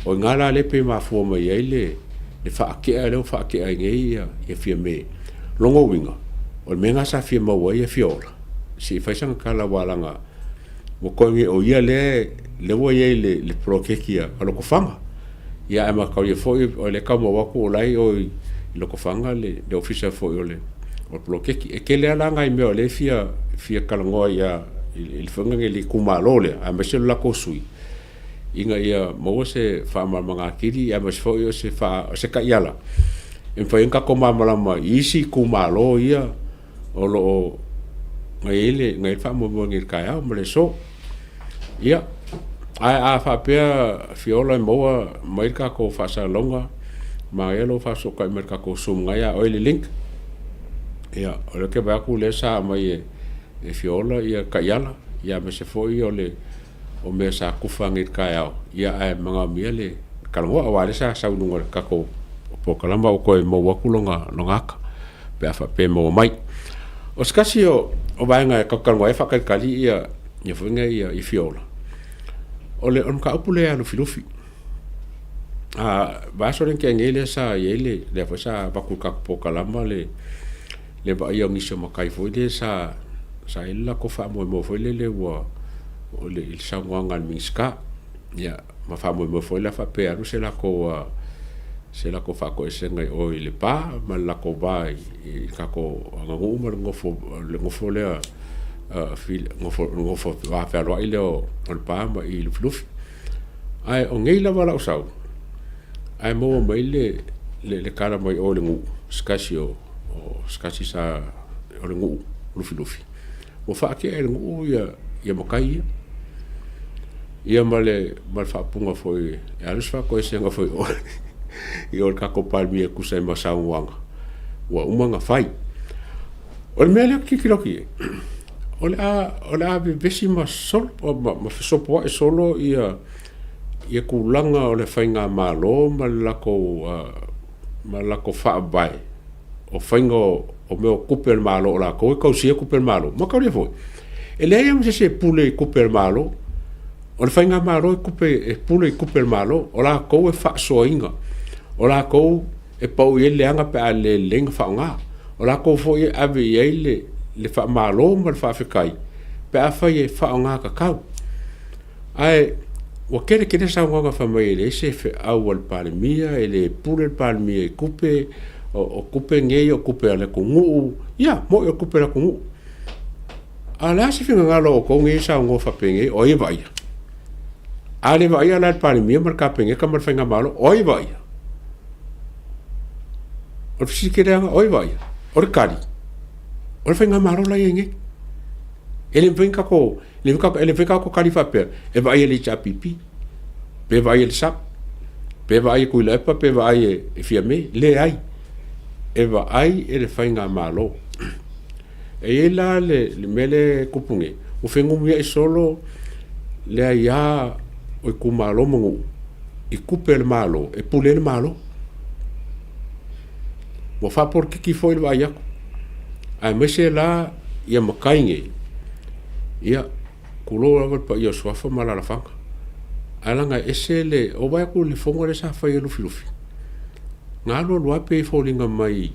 [SPEAKER 1] o ngala le pe ma fo mai ele le fa ke ai ngai e fie me longo winga o menga sa fie ma wa e fiola si faisanga kala walanga mo ko ngi o ia le wo ye le prokekia alo ko fanga ia ma ka ye foi o le ka mo wa ko lai o lo ko fanga le officer foi o le o prokeki e ke le alanga i me o le fia kala ngoa ia il fanga le kumalo le a me se la ko sui inga ia mo se fa ma manga kiri ia ma foi o se fa se ka iala en fa inga ko ma ma isi kumalo ia o lo ngai fa mo ngir kaya mo le so ia a fa pe fiola mo mai ka ko fa sa longa ma elo fa so ka mer ka ko sum ngai a oil link ia o le ke ba ku le sa mai e fiola ia kayala ia me se foi o le o me sa ku fa ngir kaya ia ai manga miele kalwa wa le sa ununga ka ko po kalamba o ko mo wa ku longa ka pe fa pe mo mai o skasi o vaenga ka kalwa e fa ka kali ia funga ia i fiola ole on ka upule alu filofi va so ren ke ngele sa yele le fa sa ba ku ka po kalamba le ba ia ngi so makai foi de sa illa ko fa mo foi le wa ole il sa ngal miska ya ma fa mo foi la fa pe alu se la ko fa ko esenga o ile pa ma la ko ba ka ko ngo mo ngofo le fil ngofo va fa lo ile o pa ma il fluf ai o ngeila wala usau ai mo le kara mai o le ngu skasio o skasi sa o le ngu lufi o fa ke le ngu ia makai ia male mal fa punga foi e alus fa ko esenga foi o i o ka ko palmi ku sai masa wanga wa umanga fai o mele kikiroki ola be besima sol ma so po e solo ia kulanga o le fainga malo malako fa bai o faingo o meu kupel malo la ko sia kupel malo ma ka le foi ele ia se pule kupel malo o le fainga malo pule kupel malo ola ko e fa soinga ola ko e pau ye le anga pe ale leng fa nga ola ko fo ye ave ye le fa malo mal fa kai pe a fa ye fa nga ka ka ai o kere sa nga fa mai le se fe awal palmia ele pure palmia kupe o kupe nge o kupe ale ko ngu ya mo o kupe la ko ngu ala se finga ngalo ko nge sa ngo fa penge o ye vai ale vai ala palmia mar ka penge ka mar fa nga malo o ye vai o fisi ke reanga oi vai o kari o fenga maro la yenge ele venka ko kari fa pe e vai ele cha pipi pe vai ele sap pe vai ku le pa pe vai e fiame le ai e vai ele fenga malo e ela le mele kupunge o fengu mi e solo le ya o ku malo mo i kupel malo e pule le malo mo fa por ki foi va ya ai mese la ia makainge ia kulo la pa ia swa fa mala la fanga alanga esele o va ku le fongo le sa fa ia lufi ngalo lo ape folinga mai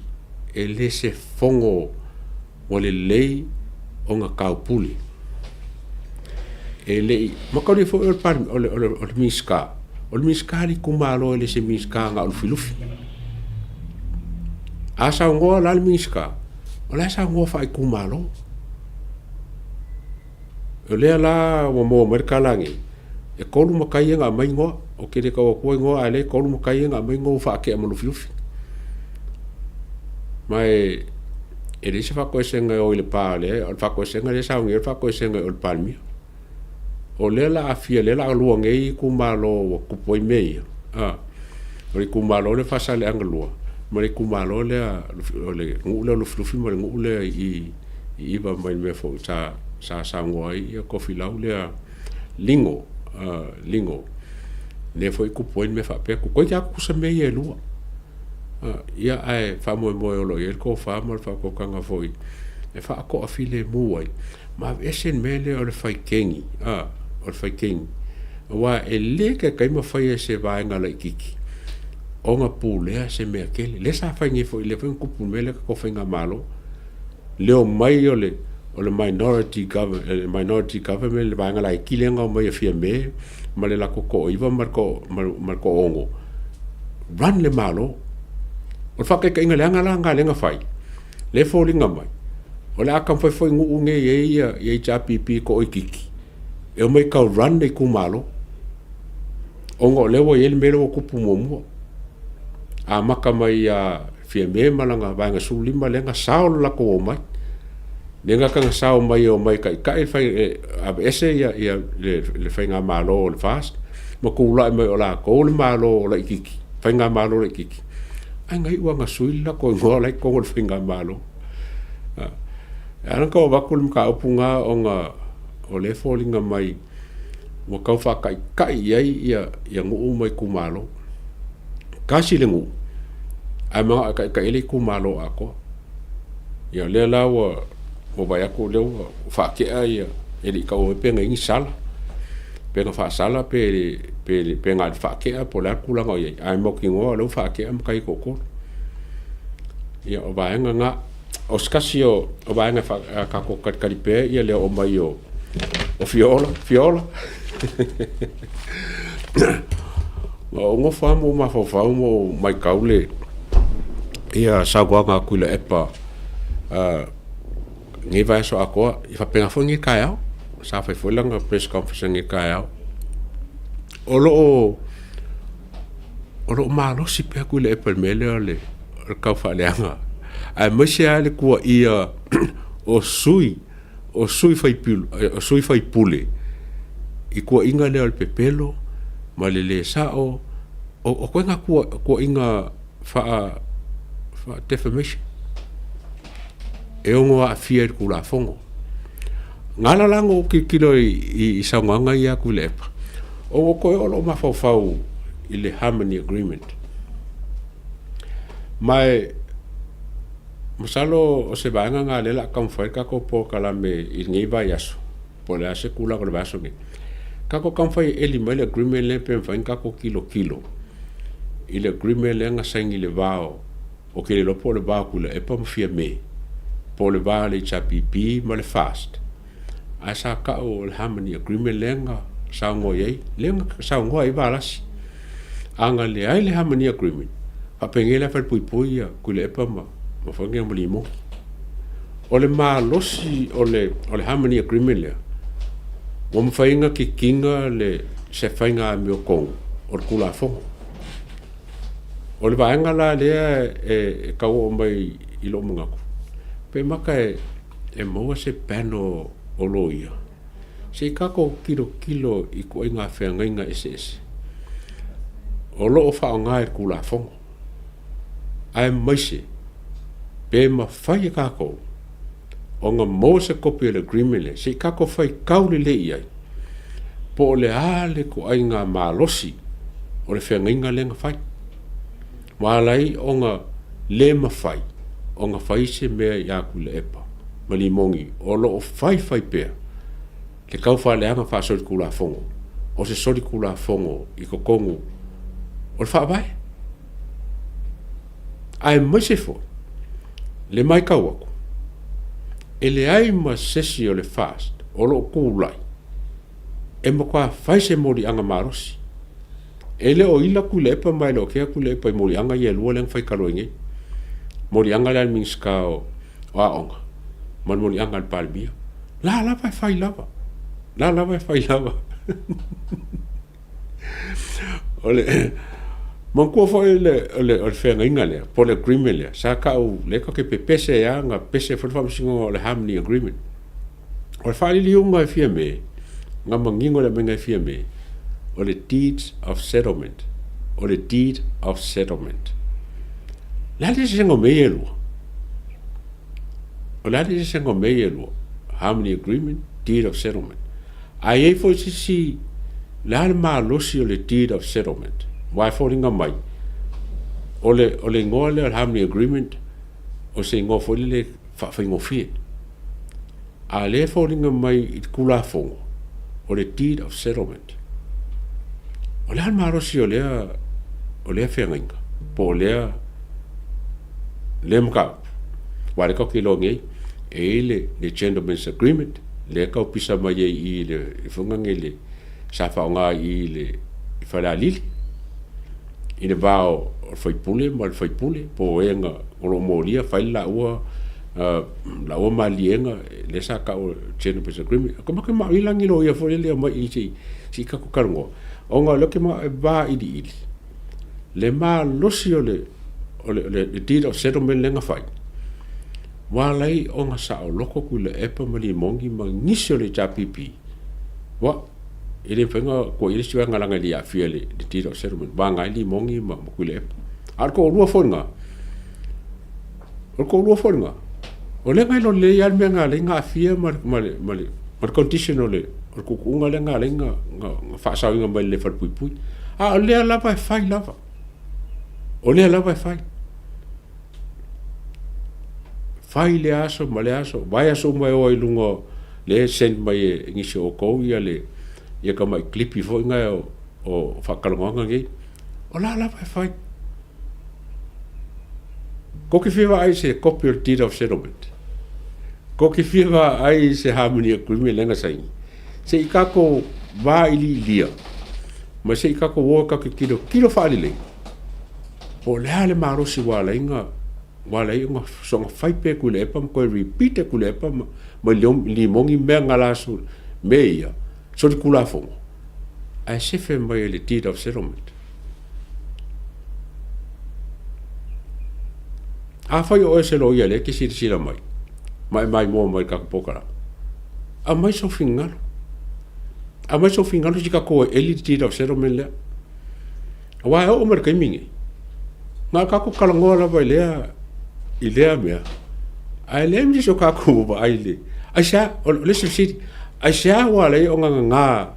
[SPEAKER 1] e le se fongo o le lei o nga kaupuli e le makari fo el par o le miska li kumalo le se miska nga lufi asa ngo la miska ola sa ngo fa ku malo ole la mo merkalangi e ko lu makai nga mai ngo o kere ko ngo ale ko lu makai nga mai ngo fa ke mo lufi mai e le se fa ko senga o le pale o fa ko senga le sa ngir fa ko senga o palmi ole la afia le la lu ngai ku malo ku poi mei o ku malo le fa sa le anglo mare kumalo le ngule lo flufi mare ngule i va mai me fo sa ngoi ko filau le lingo le foi ku point me fa pe ko ja ku se me ye lu ia ai fa mo lo ye ko fa mal fa ko kanga foi e fa ko afile muai ma esen mele o le fai kengi o le fai kengi wa ele ke kai ma fai se va ngala kiki onga pulea se me aquele le sa fa ngi fo le fen ku pulmele ko fenga malo le o mai o le o le minority government le vaenga lai kilenga o mai fia me ma le lako ko iwa marko ongo run le malo o fa ka inga lenga fai le folinga mai o le aka foi ngu unge ye cha pipi ko ikiki e mai ka run le ku malo ongo le wo yel melo ku pumomo a maka mai a fia me malanga vaenga sulima lenga saolo lako o mai nenga kanga sao mai o mai kai fai a ese ya le fai nga malo le fast mo ku la mai o la ko le malo la ikiki fai nga malo la ikiki ai ngai wa nga suila ko ngo la ko le fai nga malo ana ko va kul ka opunga o le falling mai mo ka fa kai ya ngu mai ku malo kasi le ngu ai ma kai le ku malo ako ya le la o vai ako leo fa ke ai ele ka o penga in sala penga fa sala pe penga fa ke a polar kula ngoi ai mo ki ngo lo fa ke am kai ko ya o vai nga o skasio o vai nga fa ka ko ka pe ia le o mai o fiola o ngo fa mo ma fa mo mai kaule ia sa gwa nga kula epa ngi vai so ako I fa penga fo ngi kai au sa fa fo langa press conference ngi kai au o lo ma lo si pe ku le per mele le ka fa le anga ai mo se ale ku ia o sui fai pule I ku inga le al pepelo ma le sa o ko nga ku inga fa defamation e ongo a fia ku la fongo ngala lango ki kilo I sanganga ia ku lepa o ko o lo ma fau I le harmony agreement mai masalo o se banga nga le la kam fa ka ko po kala me I ngi ba yaso po la se kula ko ba so ni ka ko kam fa eli mai agreement le pe fa ka ko kilo I le agreement le nga sangi le vao o ke le lo po le ba ku le e pa fia me po le vale chapipi ma le fast a sa ka o le harmony agreement lenga sa ngo ye lenga sa ngo ai balas anga le ai le harmony agreement a pengela fa pui ya ku le pa ma fa nge mo limo o le ma losi o le harmony agreement le mo fa inga ki kinga le se fa inga mi o kong o ku la fo o le va anga la le e ka o mai I lo mga ku pe maka e mo se pano o loia se kako kilo I ko inga whenga inga ese o lo o wha o ngai ku la fongo ai maise pe ma whai kako o nga mo se kopi le agreement le se kako whai kaule le iai po le ale ko inga malosi o le whenga inga lenga whai malai o nga le ma whai o nga whai se mea ia ku le epa mali mongi o lo o whai pea le kau wha le anga wha sori ku la fongo o se sori ku la fongo I ko kongu o le wha vai ai mai se fo le mai kau aku e le ai ma sesi o le fast o lo ku lai e ma kwa whai se mori anga marosi e le o ila ku le epa mai lo kea ku le epa I mori anga ia lua leng whai karoinge mori anga le minska o aonga man mori anga le palbia la vai fai lava ole man ko foi le fenga inga le po le agreement le sa ka o le ko ke pese ya nga pese for fam singo le harmony agreement o fa li unga fia me nga mangingo le menga fia me o le deeds of settlement la di sengo meyelo o la di sengo meyelo harmony agreement deed of settlement ai e foi si la ma lo si o le deed of settlement why falling on mai o le ngole o harmony agreement o se ngo foi le fa ngo fi a le falling on mai I kula fongo o le deed of settlement o la ma lo si o le fenga po le mka wale ko kilo ngi le gentleman's agreement le ka pisa mai i le funga ngele sa fa nga i le fa la lili ina bao fai pule mal fai pule po enga o molia fai la o malienga le sa ka o gentleman's agreement ko ma ma ilangi lo ia fo le mai si ka ko karongo o nga lo ke ma ba i di le ma losi o le deed of settlement lenga fai walai o nga sa o loko ku le epa mali mongi ma ngisio le japipi wa ele fenga ko ile siwa nga langa li afia le deed of settlement ba nga li mongi ma ku le epa ar ko lua fonga o le ngai lo le yal me nga le nga afia ma conditional le ko ku nga le nga fa sa nga mai le fa pui a le la ba fai lava o le la ba fai le aso ma le aso vai aso mai o ilungo le send mai ngisi o ko ia le ia ka mai clipi fo nga o fakalonga ngi o la fai ko ki fiwa ai se copy of deed of settlement ko ki fiwa ai se harmony agreement lenga sai se ikako va ili lia ma se ikako wo ka kilo fa le o le ale maro si wala inga so fai pe ku le pam ko repeat ku le pam ma li mongi me ngala su meia so di kula fo ai se fe mai le deed of settlement a fai o se lo ia le ki si la mai mo ka pokara a mai so fingalo si ka ko eli deed of settlement le wa o mer kai mingi nga ka ko kalangola vai le ilea mea ai le mi so ka ko ba ai le aisha le si aisha wala o nga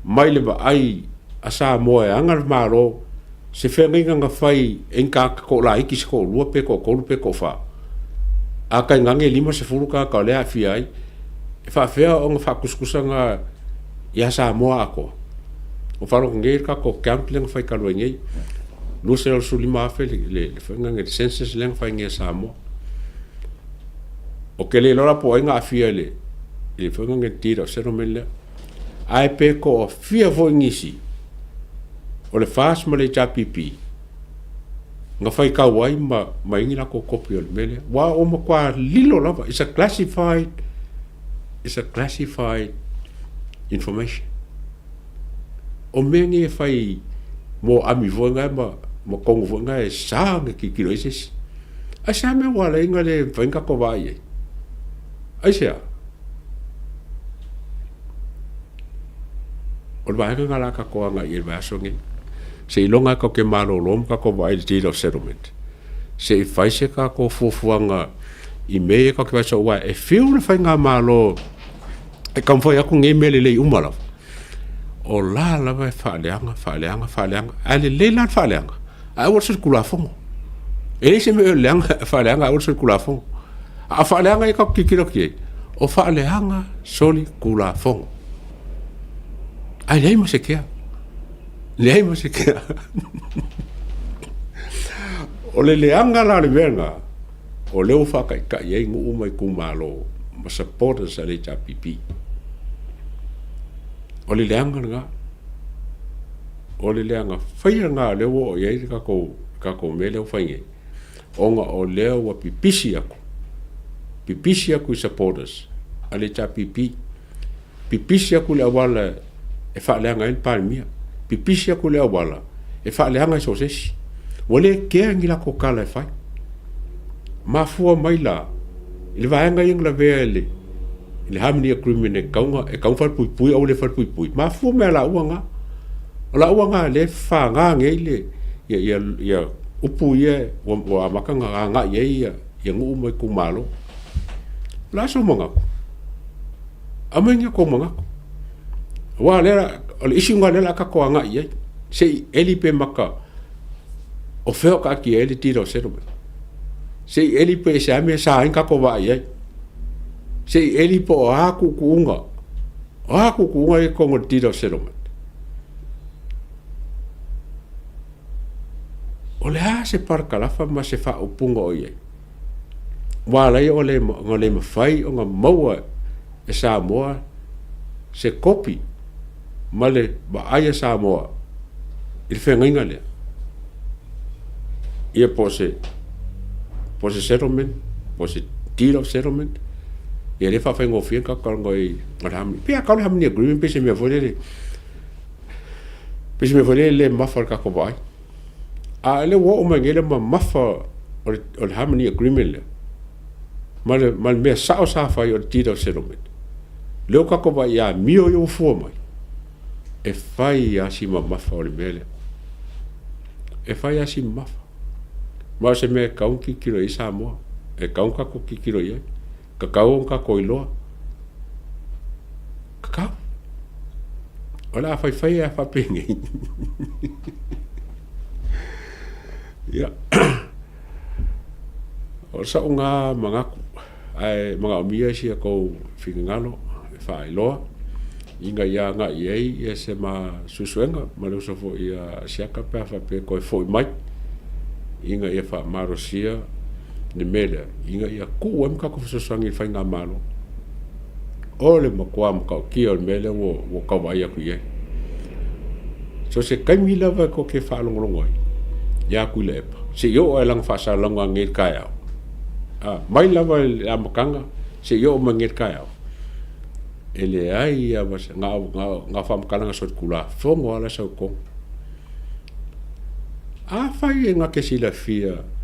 [SPEAKER 1] mai le ba ai asa mo e anga maro se fe nga fai en ka ko la iki ko lu pe ko fa a ka nga nge lima se furu ka le afi ai fa fe o nga fa kuskusa nga ya sa mo ako o fa ro nge ka ko camp le fai ka lo nge no se o sulima fe le fenga nge census le fa nge samo o ke le lora po nga afia le fenga nge tira se no mele ai pe ko fia vo ngisi o le fas mo le japipi nga fai ka wai ma ngi la ko copy o mele wa o mo kwa lilo lava it's a classified information o mengi fai mo ami vo nga mo kongo vo nga sa nga ki kilo ese a sa me wala inga le venga ko vai ai sia o ba nga la ka ko nga i ba so ngi se longa ko ke malo lom ka ko vai deed of settlement se fai se ka ko fuanga i me ka ke so wa e feel le fai nga malo e kam foi aku nge mele le umala o la vai faleanga ale le la faleanga a o se kula fo e se me leanga faleanga o se kula fo a faleanga e ka kikiro ki o faleanga soli kula fo ai le mo se ke o le leanga la le venga o le ufa ka ye ngu mai kumalo ma supporters ale cha pipi o le leanga fai nga le wo ye ka ko mele o fai onga o le wa pipisi aku supporters ale cha pipisi aku le wala e fa le nga en palmia pipisi aku le wala e fa le nga so sesi wole ke ngila ko kala fai ma fu mai la il va nga yung la vele il hamni agreement e kaunga far pui au le far pui ma fu me la uanga le fa nga ngele ya upu ye wa makanga nga ye ya ngu mai ku malo la so manga ko amenya ko manga wa le o isi nga le ka ko nga ye sei eli pe maka o feo ka ki eli tiro sero sei eli pe sa me sa en ka ko va ye sei eli po aku kuunga e ko tiro sero o le ha se par kalafa ma se fa upunga o ye wala o le ngole mafai o nga maua e Samoa se kopi male ba aya Samoa il fenga le ia po se settlement po se deal of settlement ia le fa fenga ofia ka ka ngoi madam pia ka le hamni agreement pe se me volele le mafar ka ko bai a le wo o mangele ma mafa o harmony agreement le mal me sa fai o deed of settlement leo ka ko ba ya mio yo fo mai e fai ya si ma mafa o le mele e fai ya si mafa ma se me kaun ki kilo i Samoa e kaun ka ko ki kilo ia ka kaun ka ko iloa ka ola fai ya fa pengi ya o sa unga mangaku ai mga omia si ko fingalo fa iloa inga ia nga iei e se ma susuenga ma lo so fo ia siaka pa fa pe ko fo mai inga ia fa marosia ni mele inga ia ku em ka ko so sangi fa nga malo ole ma kwa ma ka ki o mele wo ka wa ia ku ye so se kaimi lava ko ke fa longo ya ku le se yo e lang fa sa longo ngir ka ya mai lava la makanga se yo ma ngir ka ya ele ai ya was nga fa makanga so kula fongo ala sa ko fa nga ke si la fia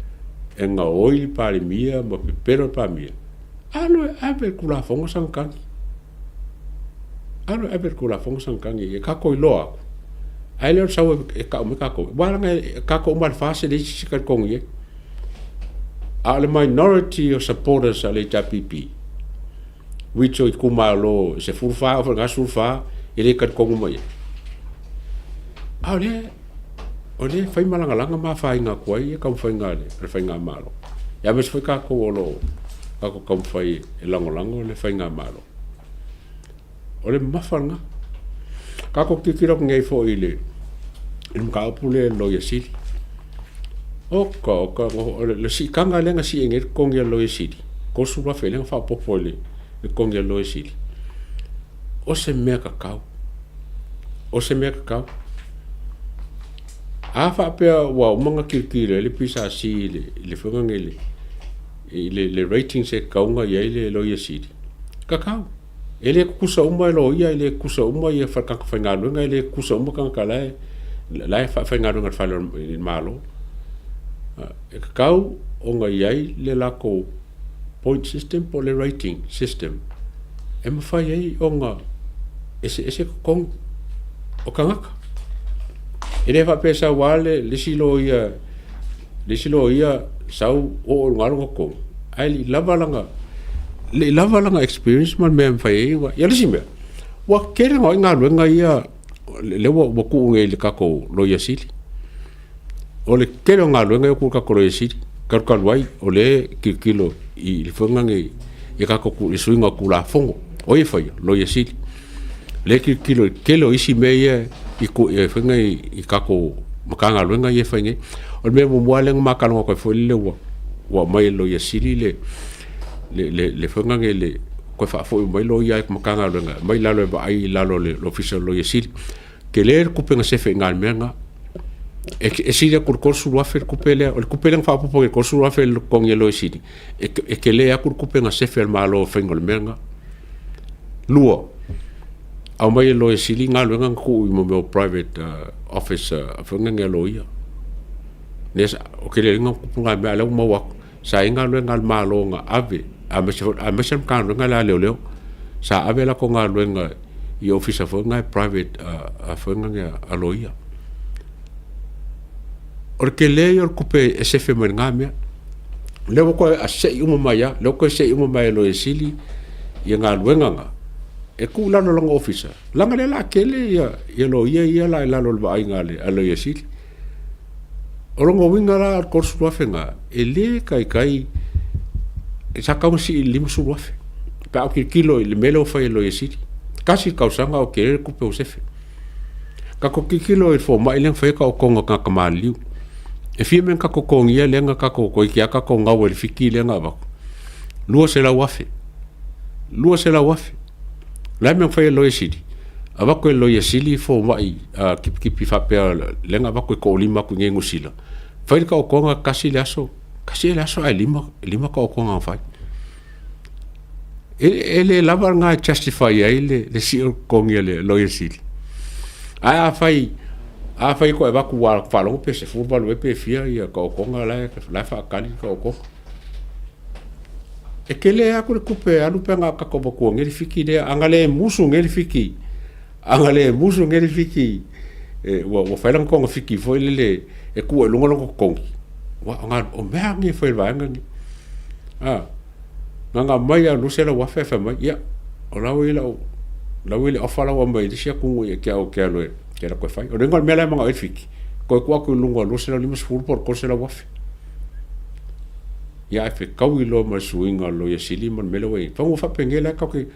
[SPEAKER 1] nga oi pa mia mo pero pa mia ano ave kula fongo sankan ano ave kula fongo sankan e ka ko loa ai le sa e ka me ka ko wala nga ka ko mal fase de si ka ko ye al minority of supporters ale JPP which o kumalo se furfa o nga surfa ele ka ko mo ye ole fai malanga ma fai nga ko ye ka fai nga le fai nga malo ya mes foi ka ko lo ka ko ka fai e lango le fai nga malo ole mafanga ka ko kikiro ngai fo ile ka pule lo ye sili o le si kanga lenga si engel kong ye lo ye sili ko su ba fele fa popole le kong ye lo ye sili o se me ka a fa pe wa manga kikire le pisa si le fonga ngele le rating se kaunga ye le lo ye sili kakao ele kusa uma lo ia ele kusa uma ia fa ka fa ngalo nga ele kusa uma ka kala la fa ngalo nga fa malo e kau o nga ia le la ko point system po le rating system e ma fa ia o nga ese kon o kangaka ele fa pesa wale le silo ia sau o ngalo ko ai lava langa experience mal mem fai wa ya lisime wa kere nga nga ia le wo ku nge le kako lo yasili o le kere nga nga ku kako lo yasili kar wai o le kilo i le fonga nge e kako ku swinga ku la fongo o e fai lo yasili le kilo isi me ia i ku e fonga i kako makanga lo nga ye fai nge o me mo wale nga makanga ko fo le wa mai lo yasili le fonga le ko fa fo mai lo ya makanga lo nga mai la lo ba ai la lo le official lo yesil ke le ku penga se fe ngal menga e si de kur su wa fer ku pele o ku pele fa po ko su wa fer ko nge lo yesil e ke le ya kur ku penga se fe malo fengol menga luo au mai lo yesil ngal lo nga ku mo me private office fonga nge lo ya nesa o ke le nga ku punga me ala mo wa sa inga lo ngal malo nga ave a mesem kan nga la leo sa ave la ko nga lo nga i office fo nga private fo nga aloia orke le yor kupe ese fe nga me le ko a se uma maya le ko se uma maya lo esili i nga lo nga e ku la no long office la nga la kele ya lo ia la lo ba nga le alo esili orongo winga la ko su afenga ele kai sa ka si lim su afe pa o kilo le melo fa lo yesiti kasi kausanga o ke ku pe o sefe ka ko kilo e fo mai len fa ka o kongo ka kamali e fi men ka ko kongia lenga ka ko ki aka ko nga wel fikile nga ba lua se lau afe lai me fai loia sili avako e loia sili fo mai kipi whapea lenga avako e ko lima ku ngengu sila fai ka o konga kasi le aso ai lima ka o konga fai ele lava nga justify ai le si o konga le loia sili a fai ko e vaku wa falongo pe se fu balu pe fia ia ka o konga la fa kali ka o konga e kele aku le kupe alu pe nga ka ko boku ngeli fiki de angale musu ngeli fiki e wa failang konga fiki foi le e ku longo longo kongi wa nga o mea ngi foi va nga nga mai a lusela wa fe mai ya o la wile ofala wa mai disia ku e kia lo ke la ko fai o rengo mela manga e fiki ko ku lungo lusela limus ful por ko sela wa fe ya fe kawi lo ma suinga lo ya sili mon melo we fa mo fa pengela ka ke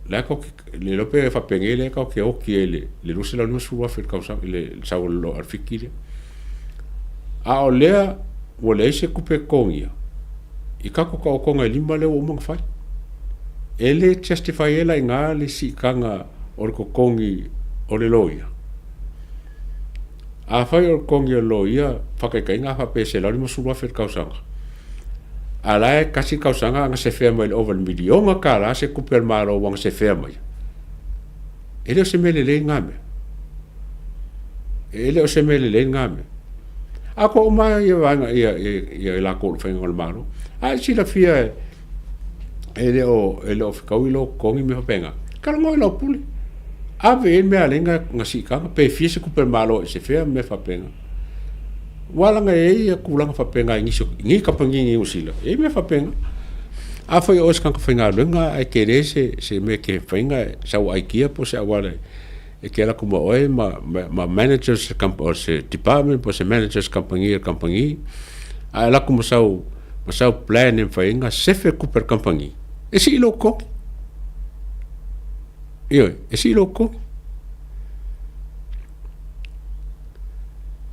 [SPEAKER 1] le lo pe fa pengela ka ke o ke le lusela limus ful wa fe ka sa le sa lo al fiki a o lea o le se kupe kongia i kako ka o konga lima le o mga fai ele justify ela inga le si kanga o ko kongi o le loia a fai o kongi o loia whakaika inga fa pese la lima surua fer kausanga a lae kasi kausanga anga se fea mai le oval midi o nga ka la se kupe al maro wanga se fea mai ele o se mele le ngame ako ma ia vanga ia la ko fa ngol maro a si la fia ele o kawilo kongi me penga kala ngoi lo puli ave me alenga ngasi ka pe fia se kuper malo se fia me fa penga wala nga ia kulanga fa penga ngi ka pangi ngi usila e me fa penga a foi os kan ka finga lunga ai kere se me ke finga sa o IKEA po se wala e que era como hoy ma managers o se department pues managers company a la como sao plan en fainga se fe cooper company e si loco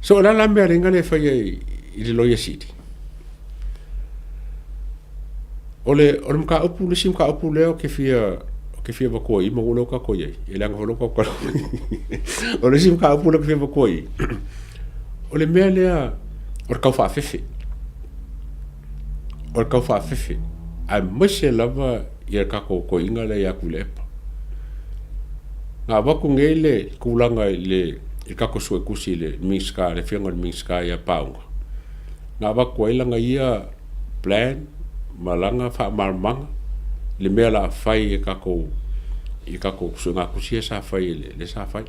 [SPEAKER 1] so la meringa le fai i lo yesiti ole ka opu sim ka opu leo ke fia ba koi mo lo ka koi e lang ho lo ka ko o le sim ka pu lo ke ba koi o le mele o ka fa fefe a mose lava ia ka ko inga le ya kulepa nga ba ku ngele kulanga le ka ko so kusi le miska le fenga miska ya paunga nga ba ko ilanga ia plan malanga fa marmanga le mela fai e kako sunga kusia sa fai le sa fai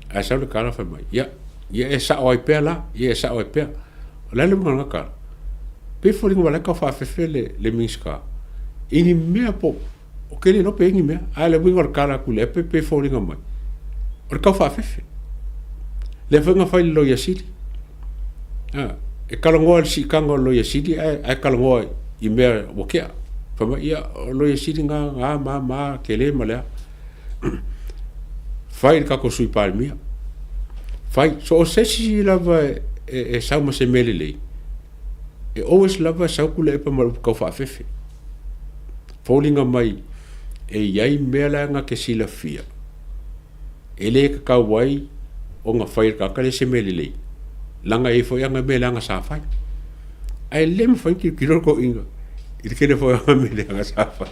[SPEAKER 1] a sa le kala fa mai ya e sa oi pela la le manga ka pe fo ringo la ka fa fe le miska ini me po o ke le no pe ini me a le wingo kala ku le pe fo ringo mai o ka fa fe le fenga fai lo ya siti e kalongo si kango lo ya siti e kalongo i me o ke fama ia lo ia siringa ma kele mala fai ka ko sui palmia fai so se si lava e sa mo se melele e always lava sa ku le pa mal ka fa fefe falling mai e yai mela nga ke sila fia ele ka wai o nga fai ka le se melele langa e fo nga mela nga sa fai ai lem fai ki ko inga il kene foi a mele nga safa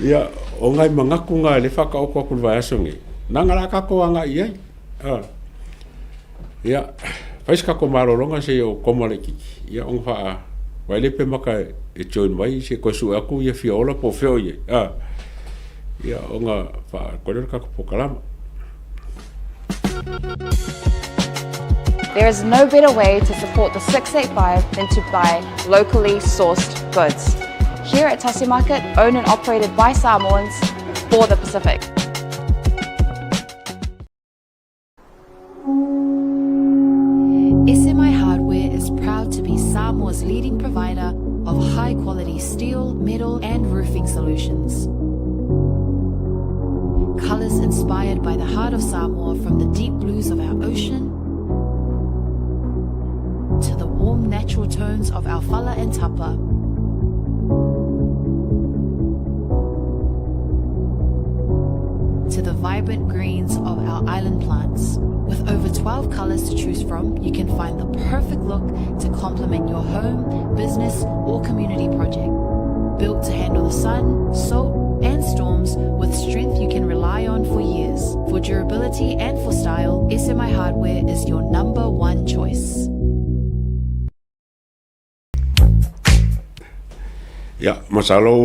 [SPEAKER 1] ya o ngai mangaku nga le fa ka o ko vai asongi nanga la ka ko nga ia ya fais ka ko maro longa se o como le ki ya on fa vai le pe maka e join mai se ko su aku ia fiola po feo ye ya onga fa ko le ka ko kalama.
[SPEAKER 3] There is no better way to support the 685 than to buy locally sourced goods. Here at Tasi Market, owned and operated by Samoans for the Pacific.
[SPEAKER 4] SMI Hardware is proud to be Samoa's leading provider of high-quality steel, metal and roofing solutions. Colours inspired by the heart of Samoa, from the deep blues of our ocean to the warm natural tones of our fala and tapa. To the vibrant greens of our island plants. With over 12 colors to choose from, you can find the perfect look to complement your home, business, or community project. Built to handle the sun, salt, and storms with strength you can rely on for years. For durability and for style, SMI Hardware is your #1 choice.
[SPEAKER 1] Ya, masalo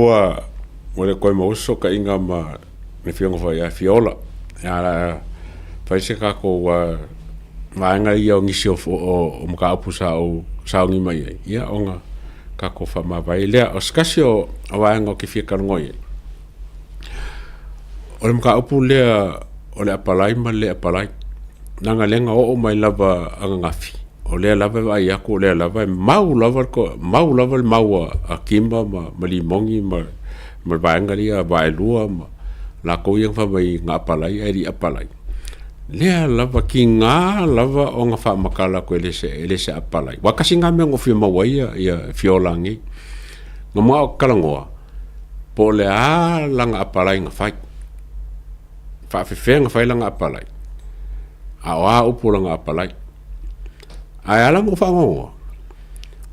[SPEAKER 1] wale koe mauso ka inga ma me fionga fa ya fiola. Ya la paise ka ko maanga ia o ngisi o mga apusa o saungi mai. Ya onga ka ko fa ma vai lea o skasi o waanga o ki fia karongoi. O le mga apu lea o le apalai ma le apalai. Nanga lenga o mai lava anga ngafi. O lea lava ai aku o lea lava mau lava a kimba ma limongi ma vaenga lia vaelua ma la ko yang fa mai nga apalai ai apalai. Lea lava ki ngā lava o ngā whaamakala ko ele se apalai. Wakasi ngā mea ngofi mawai ia fiolangi. Ngā mga o kalangoa. Po le a langa apalai ngā whai. Whaafewhea ngā whai langa apalai. A o a upu langa apalai. Ai alang o whaangongoa.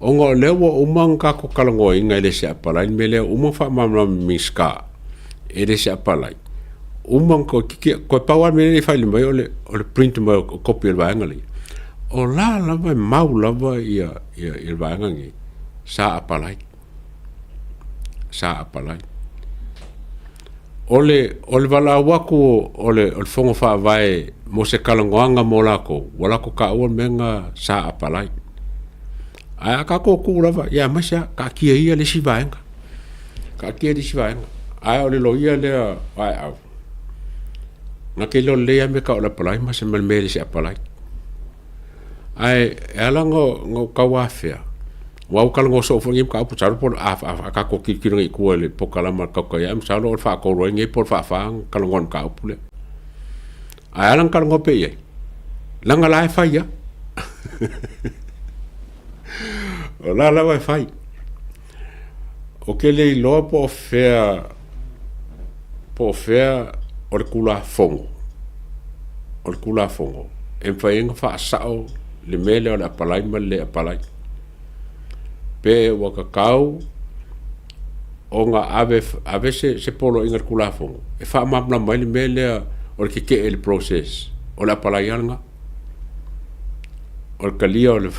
[SPEAKER 1] O ngā lewa umang ka ko kalangoa inga ele se apalai. Me lea umang whaamamla miska. Ele se apalai. Umang ko pawan me file mai ole print mai o copy el vaenga li. O la lava mau lava ia el vaenga ngi. Sa apalai. Ole vala waku ole fongo fa vai mo se kalangoanga mo lako. Wala ko ka o menga sa apalai. Ai ka ko ku lava ya masha ka kia ia le si vaenga. Ka kia le si vaenga. Ai ole lo ia le ai au. Nga ke lo lea me ka o la palai ma se malmele se apalai. Ai ala ngo kawafea. Wau kalango so fo ngim ka upu tsaro por a ka ko kikiro ngi kuwa le pokala ma ka ka ya msalo o fa ko ro ngi por fa kalangon ka upu le. Ai ala kalango pe ye. Langa lai fa ya. O la wa fa. O ke le lo po fea o le kula fongo. E whaenga wha sao le mele o le apalai ma le apalai. Pe waka kau o ngā ave se polo inga le kula fongo. E wha mamla mai le mele o le kike e le process. O le apalai alanga. O le kalia o le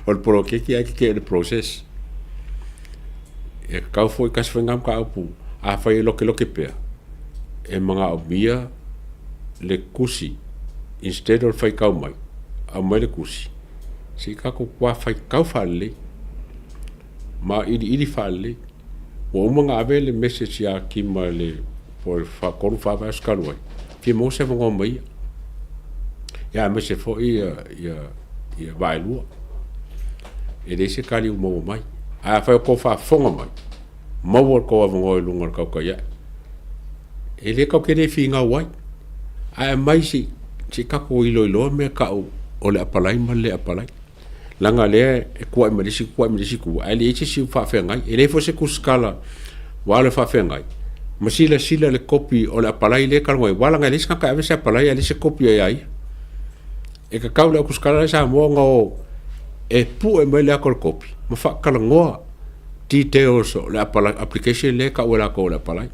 [SPEAKER 1] o le polo kiki ai kike e le process. E kau fo i kasi whengam ka upu. A whai loke pea. E mga o mia le kusi instead of whai kau mai au mai le kusi si kako kua whai kau whale ma ili whale o mga ave le message ya ki ma le for whakoru whawa skaru ai ki mo se mga mai ya me se fo ia vaelua e le se kari umo mai a whai ko whafonga mai mau ko avongo i lunga kau kaya e le kau kere whinga wai ai mai si kako ilo me ka o le apalai ma le apalai langa le e kuai malisi ku ai le si fa fengai e le fo se kuskala wala fa fengai masila sila le kopi o le apalai le kalngoi wala ngai leska ka ave se apalai le se kopi ai e ka kau le kuskala sa mo ngo e pu e mai le akol kopi ma fa kalngoa details o le apalai application le ka wala ko le apalai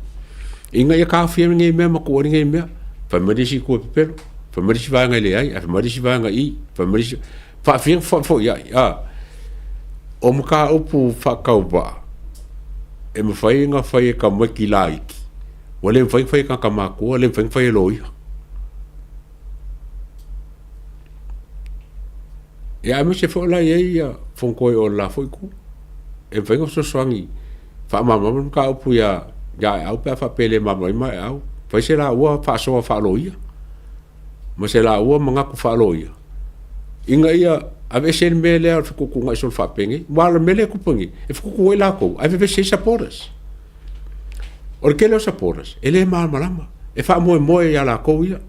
[SPEAKER 1] inga ia ka fia ngai me ma ko ngai me fa medisi ko pelo fa medisi va ngai le ai fa medisi va ngai fa medisi fa fia fo ya o mo ka upu fa ka ba e mo fai nga fai ka mo ki like wale fai ka ma ko wale fai loi ya me se fo la ia fon ko o la foi ku e fai ngo so swangi fa mama ka upu ya au pe fa pele mama mai au fai se la ua fa so fa loia ma se la ua manga ku fa loia inga ia ave se mele au ku ngai so fa pengi wala mele ku pengi e fu ku ela ko ave se saporas or que los saporas ele malama e fa mo ya la ko ia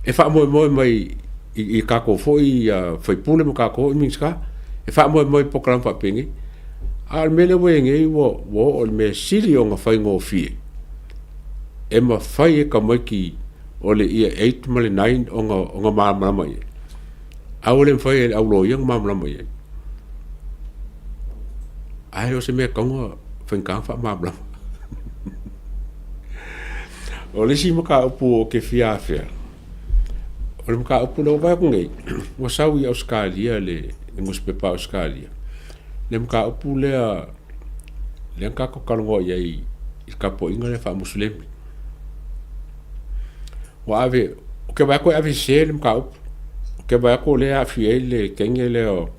[SPEAKER 1] e fa mo mai i kako foi foi pule mo kako i minska e fa mo program fa pingi al mele wenge wo o me sili o nga fai ngo fi e ma fai e ka maki o le ia 8 male 9 o nga ma mai a o le fai au lo yang ma mai ai o se me ka ngo fen ka fa ma bla o le si mo ka upu o ke fia o le mo ka upu lo va ko ngai o sau i Australia le ngos pe pa Australia le mo ka upu le ka ko kalongo i ka po inga le fa muslimi wa ave o ke va ko ave se le mo ka upu o ke va ko le a fie le kengele o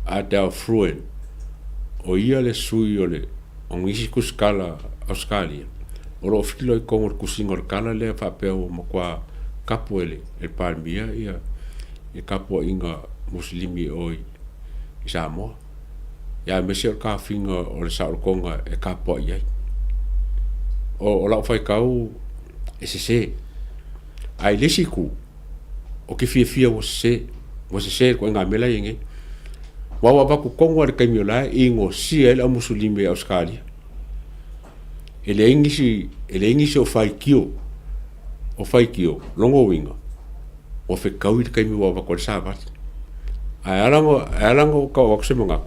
[SPEAKER 1] a da fruen o ia le sui o le o ngisi ku skala Australia o lo filo i kongo kusingo le kala le fa pe o mo kwa kapo ele palmia ia e kapo inga muslimi o i Samoa ya me se ka finga o le sa konga e kapo ia o la fai kau e se ai le siku o ke fia o se ko nga mela yenge wa ba ku kongo le kamiola ingo si el muslimi Australia ele ingisi o fai kio longo winga o fe kau kai mi wa ko sa ba alango ka wa se monga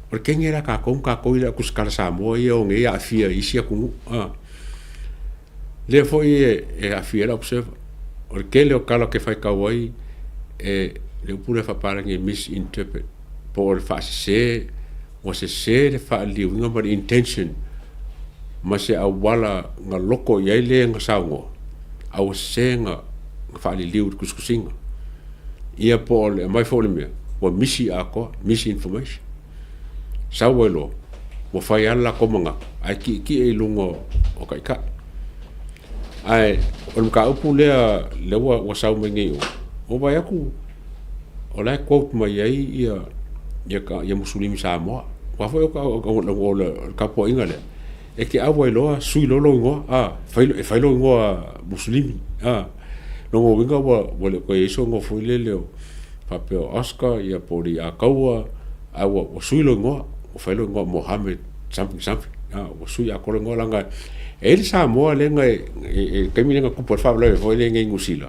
[SPEAKER 1] porque ngera ka ko ila ku skala sa mo ia o ngia afia isia ku le foi e afia la observe porque le o kala ke fai ka wai e le pure fa para nge misinterpret por fa se o se fa li winga but intention ma se a wala nga loko ia le nga saungo au senga fa li liu kuskusinga ia po le mai fo le me o misi information sawelo o fai ala ko manga ai ki e lungo o kai ka ai o ka upu le wa sau mengi o vai aku o la quote mai ia ka ia muslimi Samoa wa foi o ka po ingale e ke awa loa sui lolo ngo fai lo ngo muslimi no ngo winga wa le ko eso ngo foi le fa pe Oscar ia pori a kaua awa o sui lo ngo o fai lo ngo Mohammed something o sui a ko ngo langa el Samoa le nga e ke mi nga ku por fa lo foi le ngi ngusila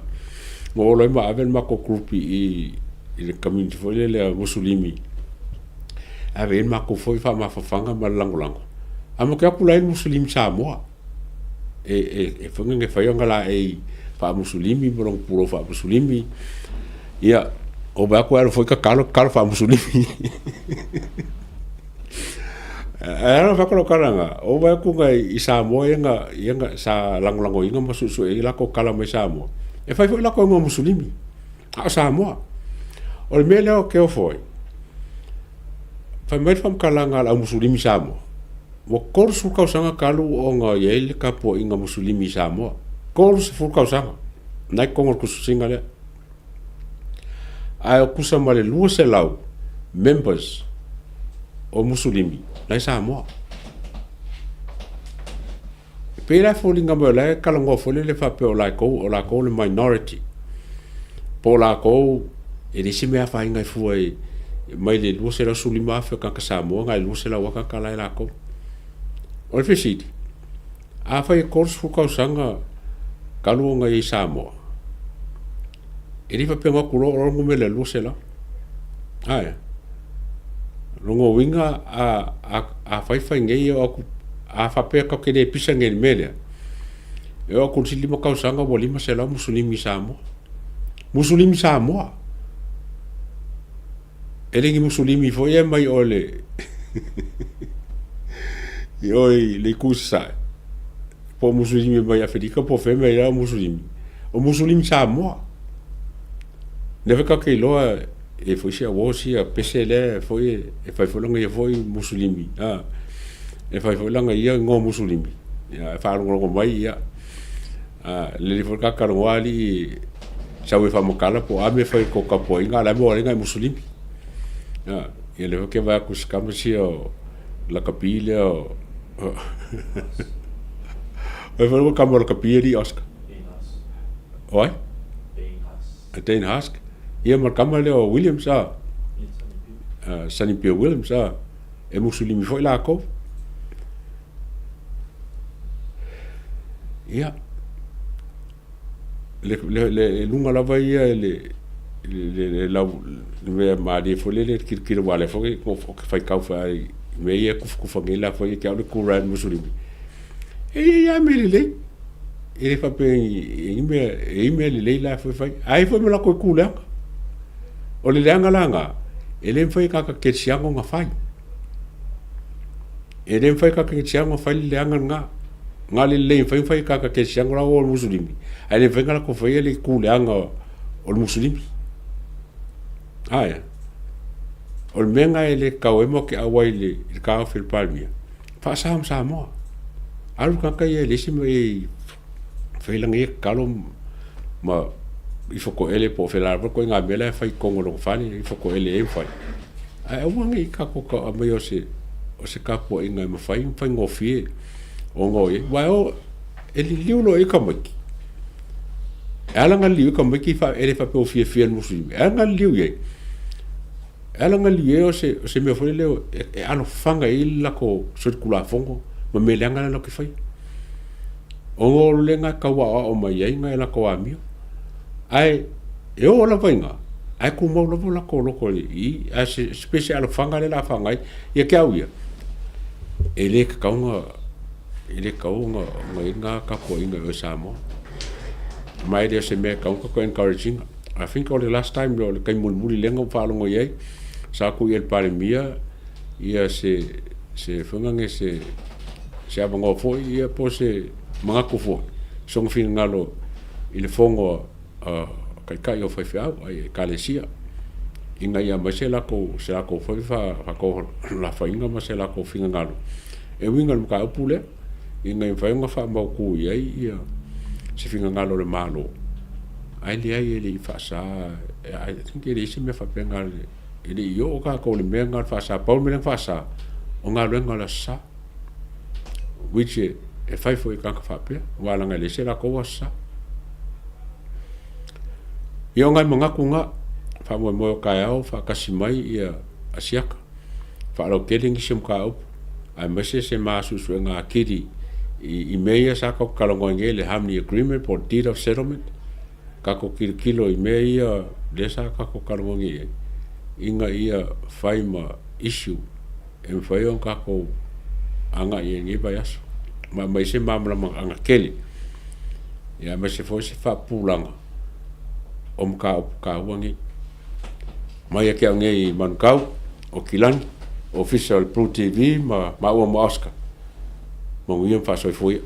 [SPEAKER 1] ngo lo ma avel ma ko grupi i le community foi le muslimi ave ma ko foi fa ma fa fanga ma lango amo ke apula i muslimi Samoa e fonga nge fai ngala e fa muslimi borong puro fa muslimi ia o ba ko foi ka kalo fa muslimi era fa ko kalanga o ba ko ngai i Samoa nga sa lango inga masusu e la ko kala mai Samoa e fai foi la ko muslimi a Samoa o le mele o ke o foi fa mai fam kalanga la muslimi Samoa mo korsu kausanga kalu o nga yele ka po inga muslimi Samoa korsu fu kausanga nai kongor kusinga le ai kusa male lu se lau members o muslimi nai Samoa pera folinga mo le kala ngo fole le fa pe o la ko le minority po la ko e disi me fa inga fu ai mai le lu se la sulima fa ka Samoa ngai lu se la waka kala la ko o le fesiti a fai kors fu kausanga kalu nga i Samoa e rifa penga kulo o ngume le lusela ai longo winga a fai ngei o a fa pe ka ke de pisa ngel mele e o kun silima kausanga bo lima sela muslimi Samoa e lengi muslimi fo ye mai ole oi le kusa po muslimi mai Afrika po fe mai la muslimi o muslimi Samoa neve ka ke loa e foi sia wosi a pesele foi e fai folanga e foi muslimi e fai folanga ia ngo muslimi ya fa ngo mai ia le foi ka karwali sawe fa mokala po ame fai ko ka po inga la mo nga muslimi e le ke va kuskama sia la capilla o e foi ka mo la capilla di Oscar oi Den Hask ia markama leo Williams Sunny Pio Williams e musulimi foi la ko ia le lunga lava ia le me mari foi le kir wale foi ko fai kau fai me ia kufa ngela foi que o Quran musulimi e ia me le e fa pe e le la foi fai ai foi me la ko kula o le langa ele foi kaka ke siango nga fai ele foi kaka ke siango fai le anga nga le foi kaka ke siango la o musulimi ele foi kala ko foi ele kula anga o musulimi aya o menga ele kawemo ke awai le ka fil palmia fa sam mo alu kaka ele simo e foi langi kalom ma il faut que ele po felar ko nga bela fai kongo lo fani il faut que ele fai ai wangi ka ko ka me o se ka po inga ma fai ngo fie o ngoi wa o ele liulo e ka maki ala nga liu ka maki fa ele fa po fie muslimi ala nga liu ye ala nga liu o se me foi le e ano fanga illa ko circula fongo ma me langa na ke fai o ngol lenga ka wa o mai nga ela ko amio ai e o la vainga ai ku mo la ko i a special fanga la fanga ia ke auia ele ka nga nga ka ko inga o samo mai de se me ka ko encouraging I think all the last time lo kai mulmuli lenga falo ngo ye sa ku el pare mia ia se fanga nge se abango fo ia po se manga ku fo song fin ngalo il fongo kai o fai fa ai kalesia inga ia masela ko fai fa ko la fa inga masela ko finga ngalo e winga ka pule inga fai nga fa ma ku ia se finga ngalo le malo ai le fa sa I think ele se me fa penga ele yo ka ko le menga fa sa pa me fa sa o ngalo ngala sa which e fai foi ka fa pe wala ngale se la ko wasa ia ngai manga kunga fa mo kai au fa kasimai ia asiaka fa lo keling sim ka au ai mese se masu nga kiri i meia sa ka kalongo ngele hamni agreement for deed of settlement ka ko kilo i meia de sa ka ko kalongo ngi inga ia fai ma issue en fai on ka ko anga i ngi bayas ma mai se mamla anga keli ia mese fo se fa pulanga om ka wangi mai ke ngai man kau o kilan official pro tv ma o Oscar mo ngiem fa so foi